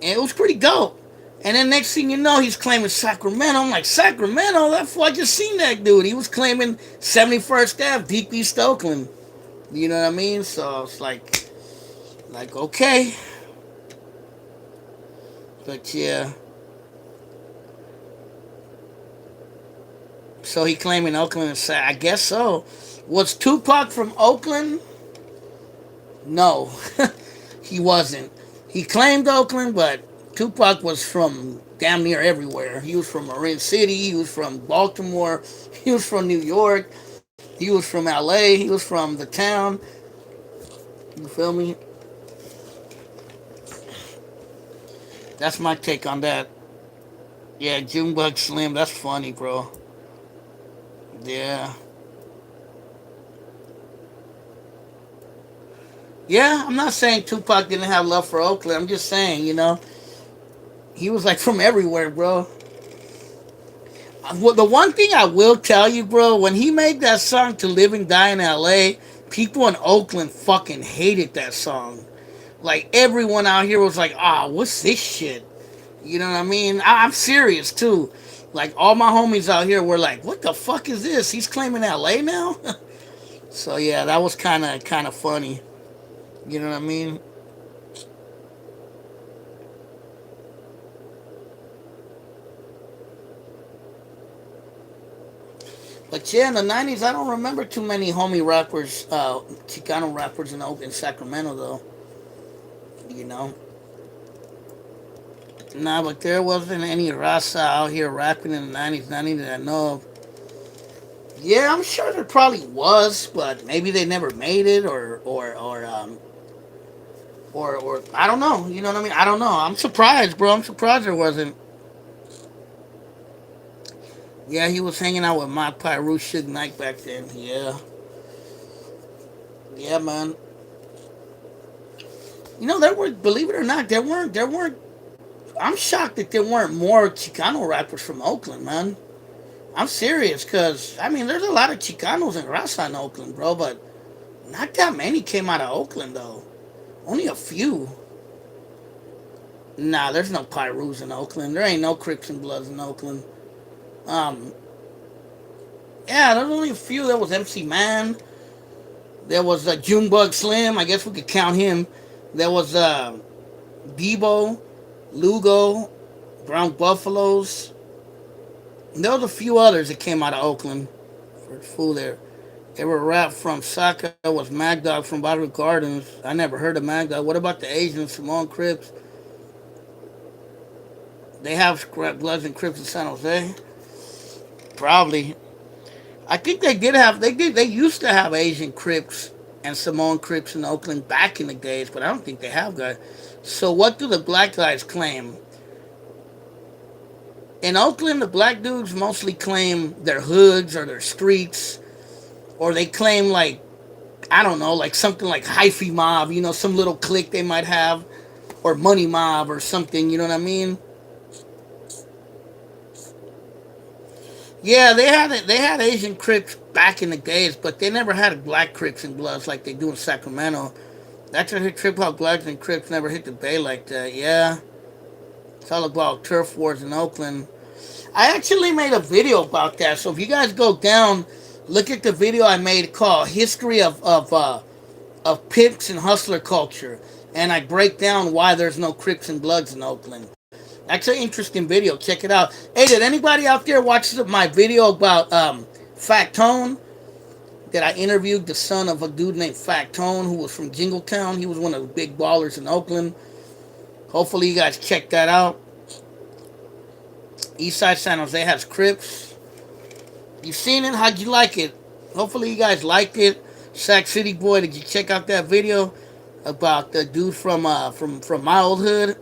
And it was pretty dope. And then next thing you know, he's claiming Sacramento. I'm like, Sacramento? That fool, I just seen that dude. He was claiming 71st Ave, Deep East Oakland. You know what I mean? So it's like okay, but yeah. So he claiming Oakland is sad. I guess so. Was Tupac from Oakland? No, he wasn't. He claimed Oakland, but Tupac was from damn near everywhere. He was from Marin City. He was from Baltimore. He was from New York. He was from LA. He was from the town. You feel me? That's my take on that. Yeah, Junebug Slim. That's funny, bro. Yeah. Yeah, I'm not saying Tupac didn't have love for Oakland. I'm just saying, he was like from everywhere, bro. Well, the one thing I will tell you, bro, when he made that song "To Live and Die in L.A.," people in Oakland fucking hated that song. Like everyone out here was like, "Ah, what's this shit?" You know what I mean? I'm serious too. Like all my homies out here were like, "What the fuck is this? He's claiming L.A. now?" So yeah, that was kind of funny. You know what I mean? But yeah, in the '90s, I don't remember too many homie rappers, Chicano rappers in Sacramento though. You know, nah, but there wasn't any Raza out here rapping in the '90s, not even that I know of. Yeah, I'm sure there probably was, but maybe they never made it, or I don't know. You know what I mean? I don't know. I'm surprised, bro. I'm surprised there wasn't. Yeah, he was hanging out with Mike Pyru, Suge Knight back then. Yeah, yeah, man. There were, believe it or not, there weren't. I'm shocked that there weren't more Chicano rappers from Oakland, man. I'm serious, cause I mean, there's a lot of Chicanos and Raza in Oakland, bro, but not that many came out of Oakland though. Only a few. Nah, there's no Pyrus in Oakland. There ain't no Crips and Bloods in Oakland. Um, yeah, there's only a few. There was MC Man. There was Junebug Slim. I guess we could count him. There was Debo, Lugo, Brown Buffaloes. And there was a few others that came out of Oakland for the fool there. They were rap from Saka. Was Mag Dog from Bottle Gardens. I never heard of Mag Dog. What about the Asians, Simone Crips? They have Bloods and Crips in San Jose. Probably. I think they did have. They did. They used to have Asian Crips and Samoan Crips in Oakland back in the days, but I don't think they have guys. So what do the black guys claim? In Oakland, the black dudes mostly claim their hoods or their streets, or they claim like I don't know, like something like Hyphy Mob, some little clique they might have, or Money Mob or something. You know what I mean? Yeah, they had Asian Crips back in the days, but they never had black Crips and Bloods like they do in Sacramento. That's a trip how Bloods and Crips never hit the Bay like that. Yeah, it's all about turf wars in Oakland. I actually made a video about that, so if you guys go down, look at the video I made called "History of Pimps and Hustler Culture," and I break down why there's no Crips and Bloods in Oakland. That's an interesting video. Check it out. Hey, did anybody out there watch my video about Fat Tone? That I interviewed the son of a dude named Fat Tone who was from Jingletown. He was one of the big ballers in Oakland. Hopefully you guys check that out. Eastside San Jose has Crips. You seen it? How'd you like it? Hopefully you guys liked it. Sac City Boy, did you check out that video about the dude from my old hood?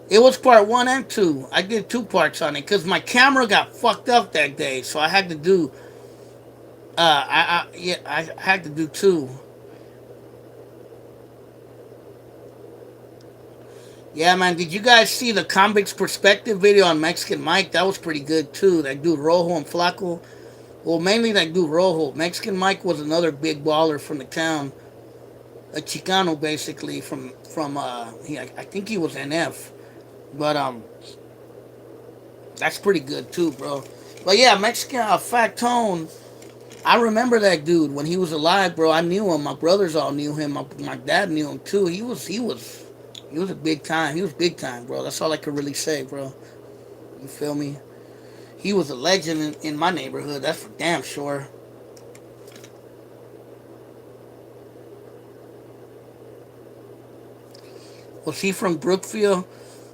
It was part one and two. I did two parts on it because my camera got fucked up that day, so I had to do. I had to do two. Yeah, man. Did you guys see the convict's perspective video on Mexican Mike? That was pretty good too. That dude Rojo and Flaco. Well, mainly that dude Rojo. Mexican Mike was another big baller from the town, a Chicano basically I think he was NF, but that's pretty good too, bro. But yeah, Mexican Fat Tone. I remember that dude when he was alive, bro. I knew him. My brothers all knew him. My dad knew him too. He was a big time. He was big time, bro. That's all I could really say, bro. You feel me? He was a legend in my neighborhood. That's for damn sure. Was he from Brookfield?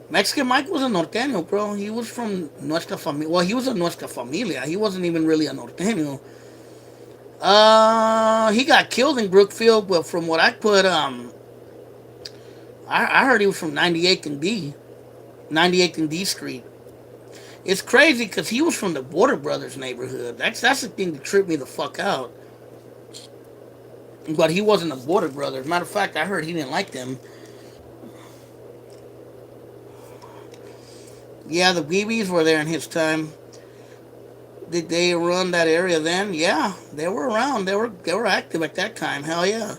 Mexican Mike was a norteño, bro. He was from Nuestra Familia. Well, he was a Nuestra Familia. He wasn't even really a norteño. He got killed in Brookfield, but from what I put, I heard he was from 98th and D, 98th and D Street. It's crazy because he was from the Border Brothers neighborhood. That's the thing that tripped me the fuck out. But he wasn't the Border Brothers. Matter of fact, I heard he didn't like them. Yeah, the BBs were there in his time. Did they run that area then? Yeah, they were around. They were active at that time. Hell yeah.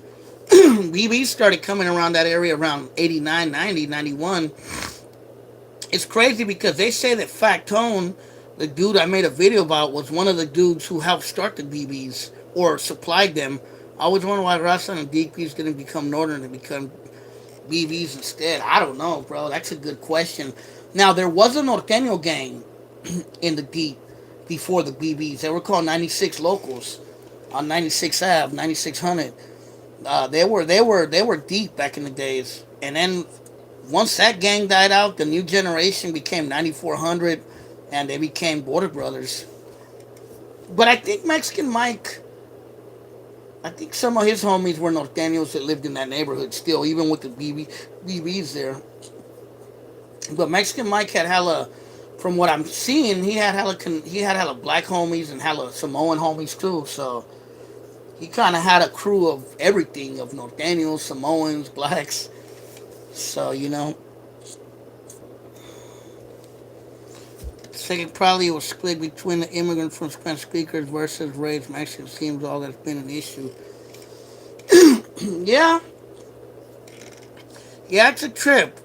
BBs started coming around that area around 89, 90, 91. It's crazy because they say that Factone, the dude I made a video about, was one of the dudes who helped start the BBs or supplied them. I always wonder why Rasta and DPs didn't become Northern and become BBs instead. I don't know, bro. That's a good question. Now, there was a Norteño gang in the deep before the BBs. They were called 96 Locals on 96 Ave, 9600. They were deep back in the days. And then once that gang died out, the new generation became 9400 and they became Border Brothers. But I think Mexican Mike, I think some of his homies were Norteños that lived in that neighborhood still, even with the BBs there. But Mexican Mike had hella, from what I'm seeing, he had hella black homies and hella Samoan homies too. So he kind of had a crew of everything, of Norteños, Samoans, blacks. So second probably was split between the immigrant from Spanish speakers versus raised Mexicans. Seems all that's been an issue. Yeah, yeah, it's a trip.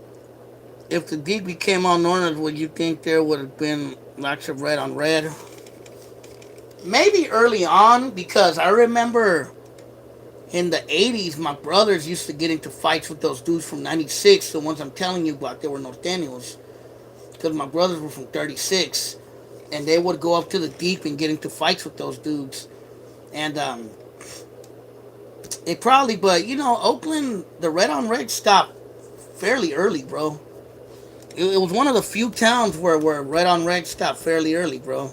If the deep became all Northerners, would you think there would have been lots of red on red? Maybe early on, because I remember in the 80s, my brothers used to get into fights with those dudes from 96, the ones I'm telling you about, they were Norteños. Because my brothers were from 36, and they would go up to the deep and get into fights with those dudes. And it probably, but Oakland, the red on red stopped fairly early, bro. It was one of the few towns where red on red stopped fairly early, bro.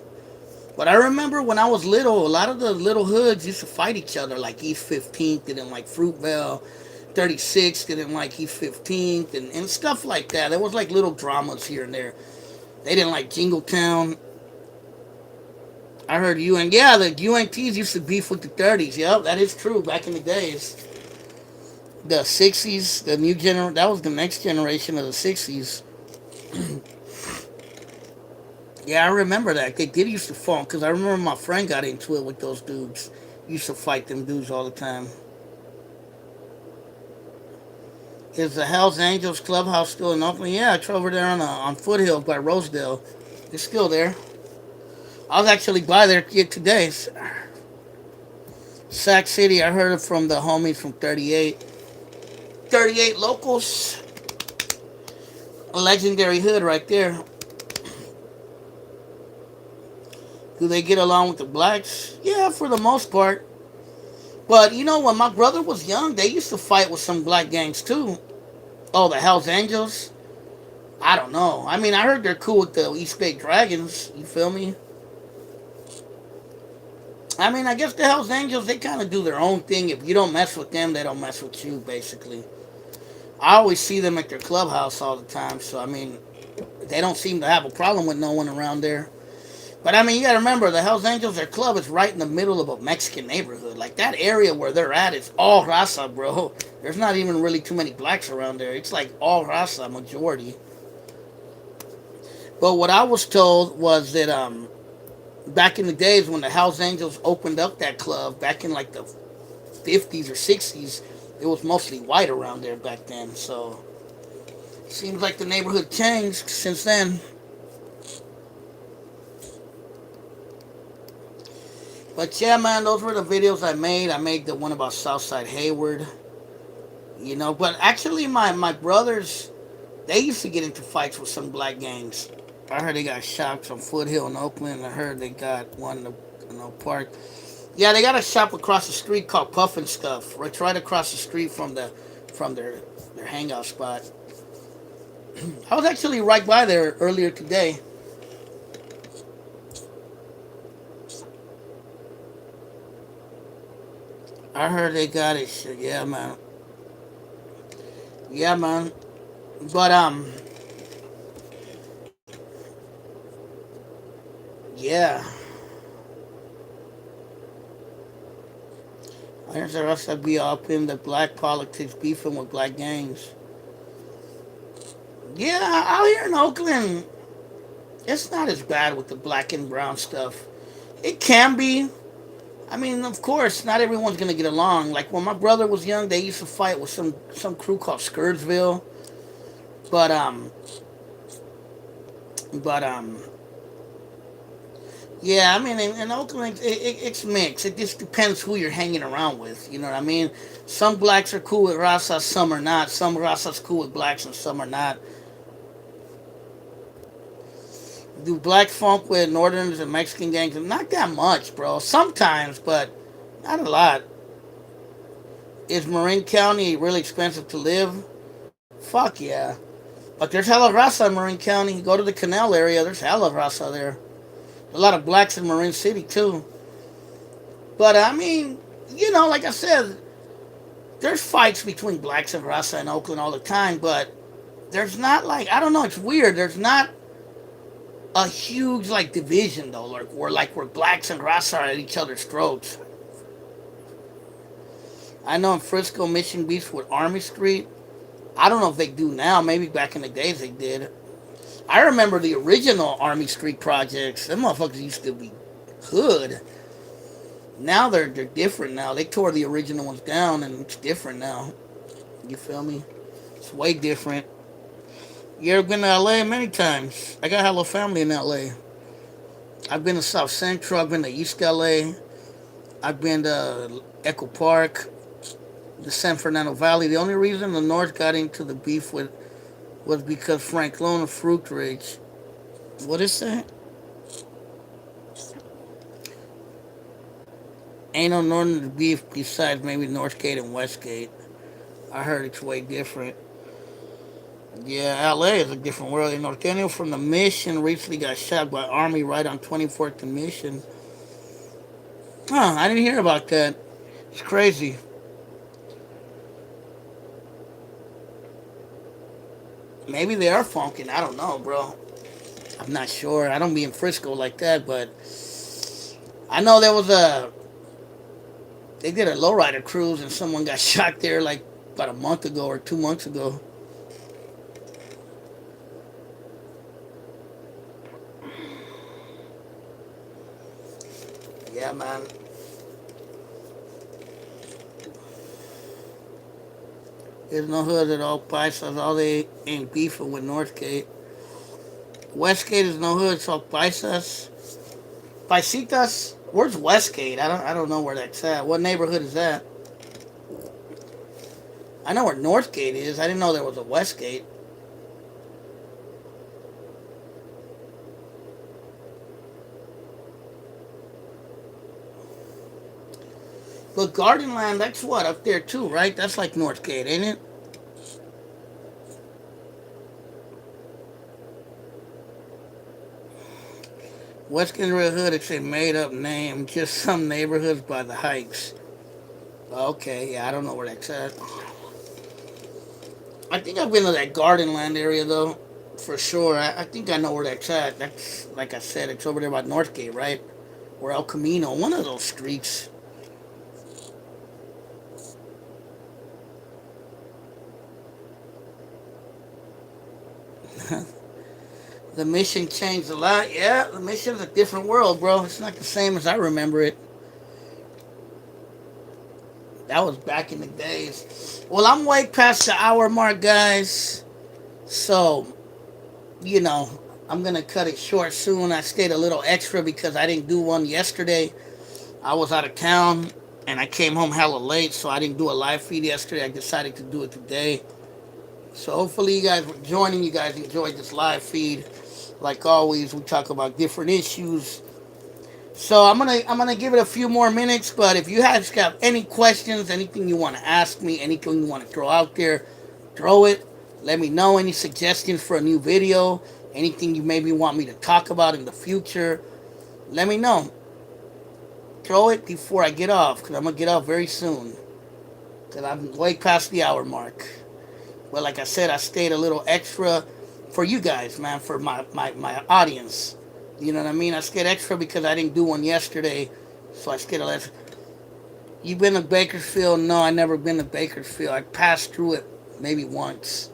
But I remember when I was little, a lot of the little hoods used to fight each other, like East 15th didn't like Fruitvale, 36 didn't like East 15th, and stuff like that. There was like little dramas here and there. They didn't like Jingletown. I heard UN, yeah, the UNTs used to beef with the 30s. Yep, that is true back in the days. The 60s, the new gener that was the next generation of the 60s. Yeah, I remember that. They did used to fall because I remember my friend got into it with those dudes. Used to fight them dudes all the time. Is the Hells Angels clubhouse still in Oakland? Yeah, it's over there on Foothills by Rosedale. It's still there. I was actually by there today. Sac City, I heard it from the homies from 38. 38 locals. A legendary hood right there. Do they get along with the blacks? Yeah, for the most part. But when my brother was young, they used to fight with some black gangs too. Oh, the Hells Angels? I don't know. I mean, I heard they're cool with the East Bay Dragons. You feel me? I mean, I guess the Hells Angels, they kind of do their own thing. If you don't mess with them, they don't mess with you, basically. I always see them at their clubhouse all the time. So, I mean, they don't seem to have a problem with no one around there. But I mean, you gotta remember, the Hells Angels, their club is right in the middle of a Mexican neighborhood. Like, that area where they're at is all raza, bro. There's not even really too many blacks around there. It's like all raza, majority. But what I was told was that back in the days when the Hells Angels opened up that club, back in like the 50s or 60s, it was mostly white around there back then. So, seems like the neighborhood changed since then. But yeah, man, those were the videos I made. I made the one about Southside Hayward. But actually, my brothers, they used to get into fights with some black gangs. I heard they got shot on Foothill in Oakland. I heard they got one in the park. Yeah, they got a shop across the street called Puff and Stuff. Right across the street from their hangout spot. I was actually right by there earlier today. I heard they got it. Shit. Yeah, man. Yeah, man. But yeah. I heard the rest of be up in the black politics beefing with black gangs. Yeah, out here in Oakland, it's not as bad with the black and brown stuff. It can be. I mean, of course, not everyone's gonna get along. Like when my brother was young, they used to fight with some crew called Scursville. But but yeah. I mean, in Oakland, it's mixed. It just depends who you're hanging around with. You know what I mean? Some blacks are cool with Rasa, some are not. Some Rasa's cool with blacks, and some are not. Do black funk with Northerners and Mexican gangs? Not that much, bro. Sometimes, but not a lot. Is Marin County really expensive to live? Fuck yeah. But there's hella raza in Marin County. You go to the canal area, there's hella raza there. A lot of blacks in Marin City, too. But I mean, like I said, there's fights between blacks and raza in Oakland all the time, but there's not like, I don't know, it's weird. There's not a huge like division though, like where blacks and raza are at each other's throats. I know in Frisco, Mission Beach with Army Street. I don't know if they do now. Maybe back in the days they did. I remember the original Army Street projects. Them motherfuckers used to be hood. Now they're different now. They tore the original ones down and it's different now. You feel me? It's way different. You ever been to LA? Many times. I got hello family in LA. I've been to South Central. I've been to East LA. I've been to Echo Park, the San Fernando Valley. The only reason the North got into the beef with was because Frank Lone of Fruitridge. What is that? Ain't no northern beef besides maybe Northgate and Westgate. I heard it's way different. Yeah, LA is a different world. Daniel from the Mission recently got shot by Army right on 24th and Mission. Huh, I didn't hear about that. It's crazy. Maybe they are funking. I don't know, bro. I'm not sure. I don't be in Frisco like that, but I know there was a. They did a lowrider cruise and someone got shot there like about a month ago or 2 months ago. Yeah, man. There's no hood at all. Paisas, all they ain't beefing with Northgate. Westgate is no hood, so Paisas. Paisitas? Where's Westgate? I don't know where that's at. What neighborhood is that? I know where Northgate is. I didn't know there was a Westgate. But Gardenland, that's what, up there too, right? That's like Northgate, ain't it? Westgate Red Hood, it's a made up name. Just some neighborhoods by the hikes. Okay, yeah, I don't know where that's at. I think I've been to that Gardenland area though, for sure. I think I know where that's at. That's, like I said, it's over there by Northgate, right? Or El Camino, one of those streets. The Mission changed a lot. Yeah, the Mission's a different world, bro. It's not the same as I remember it. That was back in the days. Well, I'm way past the hour mark, guys. So, you know, I'm going to cut it short soon. I stayed a little extra because I didn't do one yesterday. I was out of town and I came home hella late, so I didn't do a live feed yesterday. I decided to do it today. So hopefully you guys were joining. You guys enjoyed this live feed. Like always, we talk about different issues. So I'm gonna give it a few more minutes. But if you guys have any questions, anything you want to ask me, anything you want to throw out there, throw it. Let me know any suggestions for a new video, anything you maybe want me to talk about in the future. Let me know. Throw it before I get off, because I'm gonna get off very soon. Because I'm way past the hour mark. Well, like I said, I stayed a little extra for you guys, man, for my audience. You know what I mean? I stayed extra because I didn't do one yesterday, so I stayed a little. You been to Bakersfield? No, I never been to Bakersfield. I passed through it maybe once.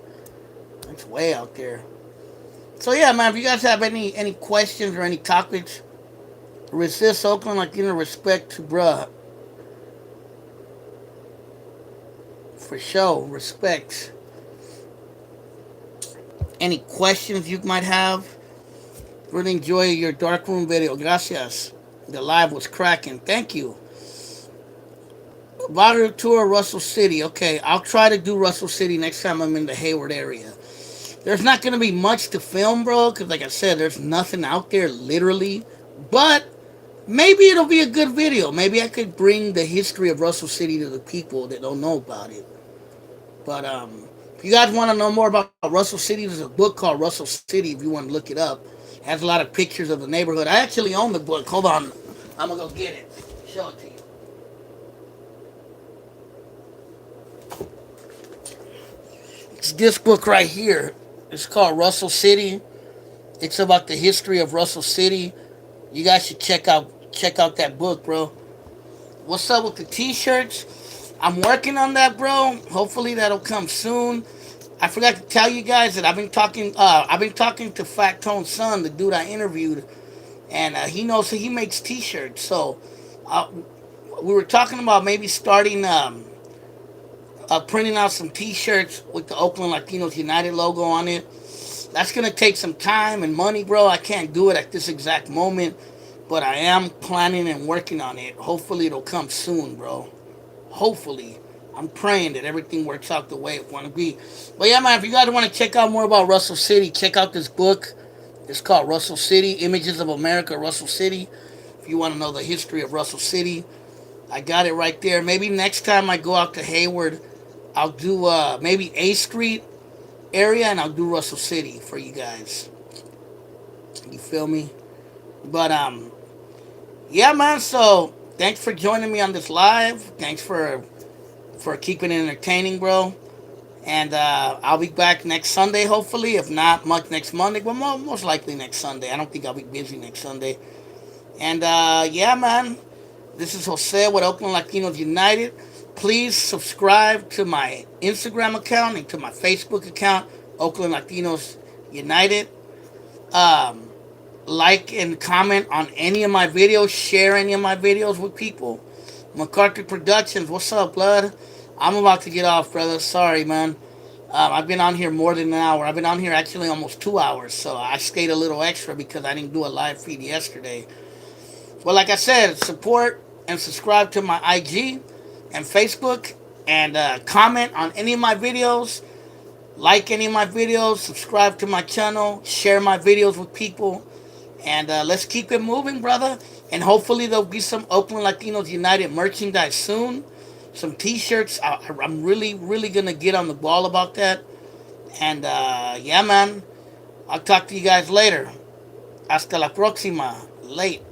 It's way out there. So yeah, man. If you guys have any questions or any topics, resist Oakland like respect to bruh. For sure, respect. Any questions you might have? Really enjoy your dark room video. Gracias. The live was cracking. Thank you. Barrio tour Russell City. Okay, I'll try to do Russell City next time I'm in the Hayward area. There's not gonna be much to film, bro, because like I said, there's nothing out there literally. But maybe it'll be a good video. Maybe I could bring the history of Russell City to the people that don't know about it. But if you guys want to know more about Russell City, there's a book called Russell City. If you want to look it up, it has a lot of pictures of the neighborhood. I actually own the book. Hold on, I'm gonna go get it. Show it to you. It's this book right here. It's called Russell City. It's about the history of Russell City. You guys should check out that book, bro. What's up with the t-shirts? I'm working on that, bro. Hopefully that'll come soon. I forgot to tell you guys that I've been talking to Fat Tone's son, the dude I interviewed, and he knows he makes t-shirts. So uh, we were talking about maybe starting printing out some t-shirts with the Oakland Latinos United logo on it. That's gonna take some time and money, bro. I can't do it at this exact moment, but I am planning and working on it. Hopefully it'll come soon, bro. Hopefully. I'm praying that everything works out the way it want to be. But yeah, man, if you guys want to check out more about Russell City, check out this book. It's called Russell City, Images of America, Russell City. If you want to know the history of Russell City, I got it right there. Maybe next time I go out to Hayward, I'll do maybe A Street area, and I'll do Russell City for you guys. You feel me? But yeah, man. So thanks for joining me on this live. Thanks for keeping it entertaining, bro. And I'll be back next Sunday, hopefully. If not, next Monday, but most likely next Sunday. I don't think I'll be busy next Sunday. And yeah, man. This is Jose with Oakland Latinos United. Please subscribe to my Instagram account and to my Facebook account, Oakland Latinos United. Um, like and comment on any of my videos. Share any of my videos with people. McCarthy Productions, what's up, blood? I'm about to get off, brother. Sorry, man. I've been on here more than an hour. I've been on here actually almost 2 hours, so I stayed a little extra because I didn't do a live feed yesterday. Well, like I said, support and subscribe to my IG and Facebook, and comment on any of my videos, like any of my videos, subscribe to my channel, share my videos with people, and let's keep it moving, brother. And hopefully there'll be some Oakland Latinos United merchandise soon, some t-shirts. I'm really, really going to get on the ball about that. And yeah, man, I'll talk to you guys later. Hasta la próxima. Late.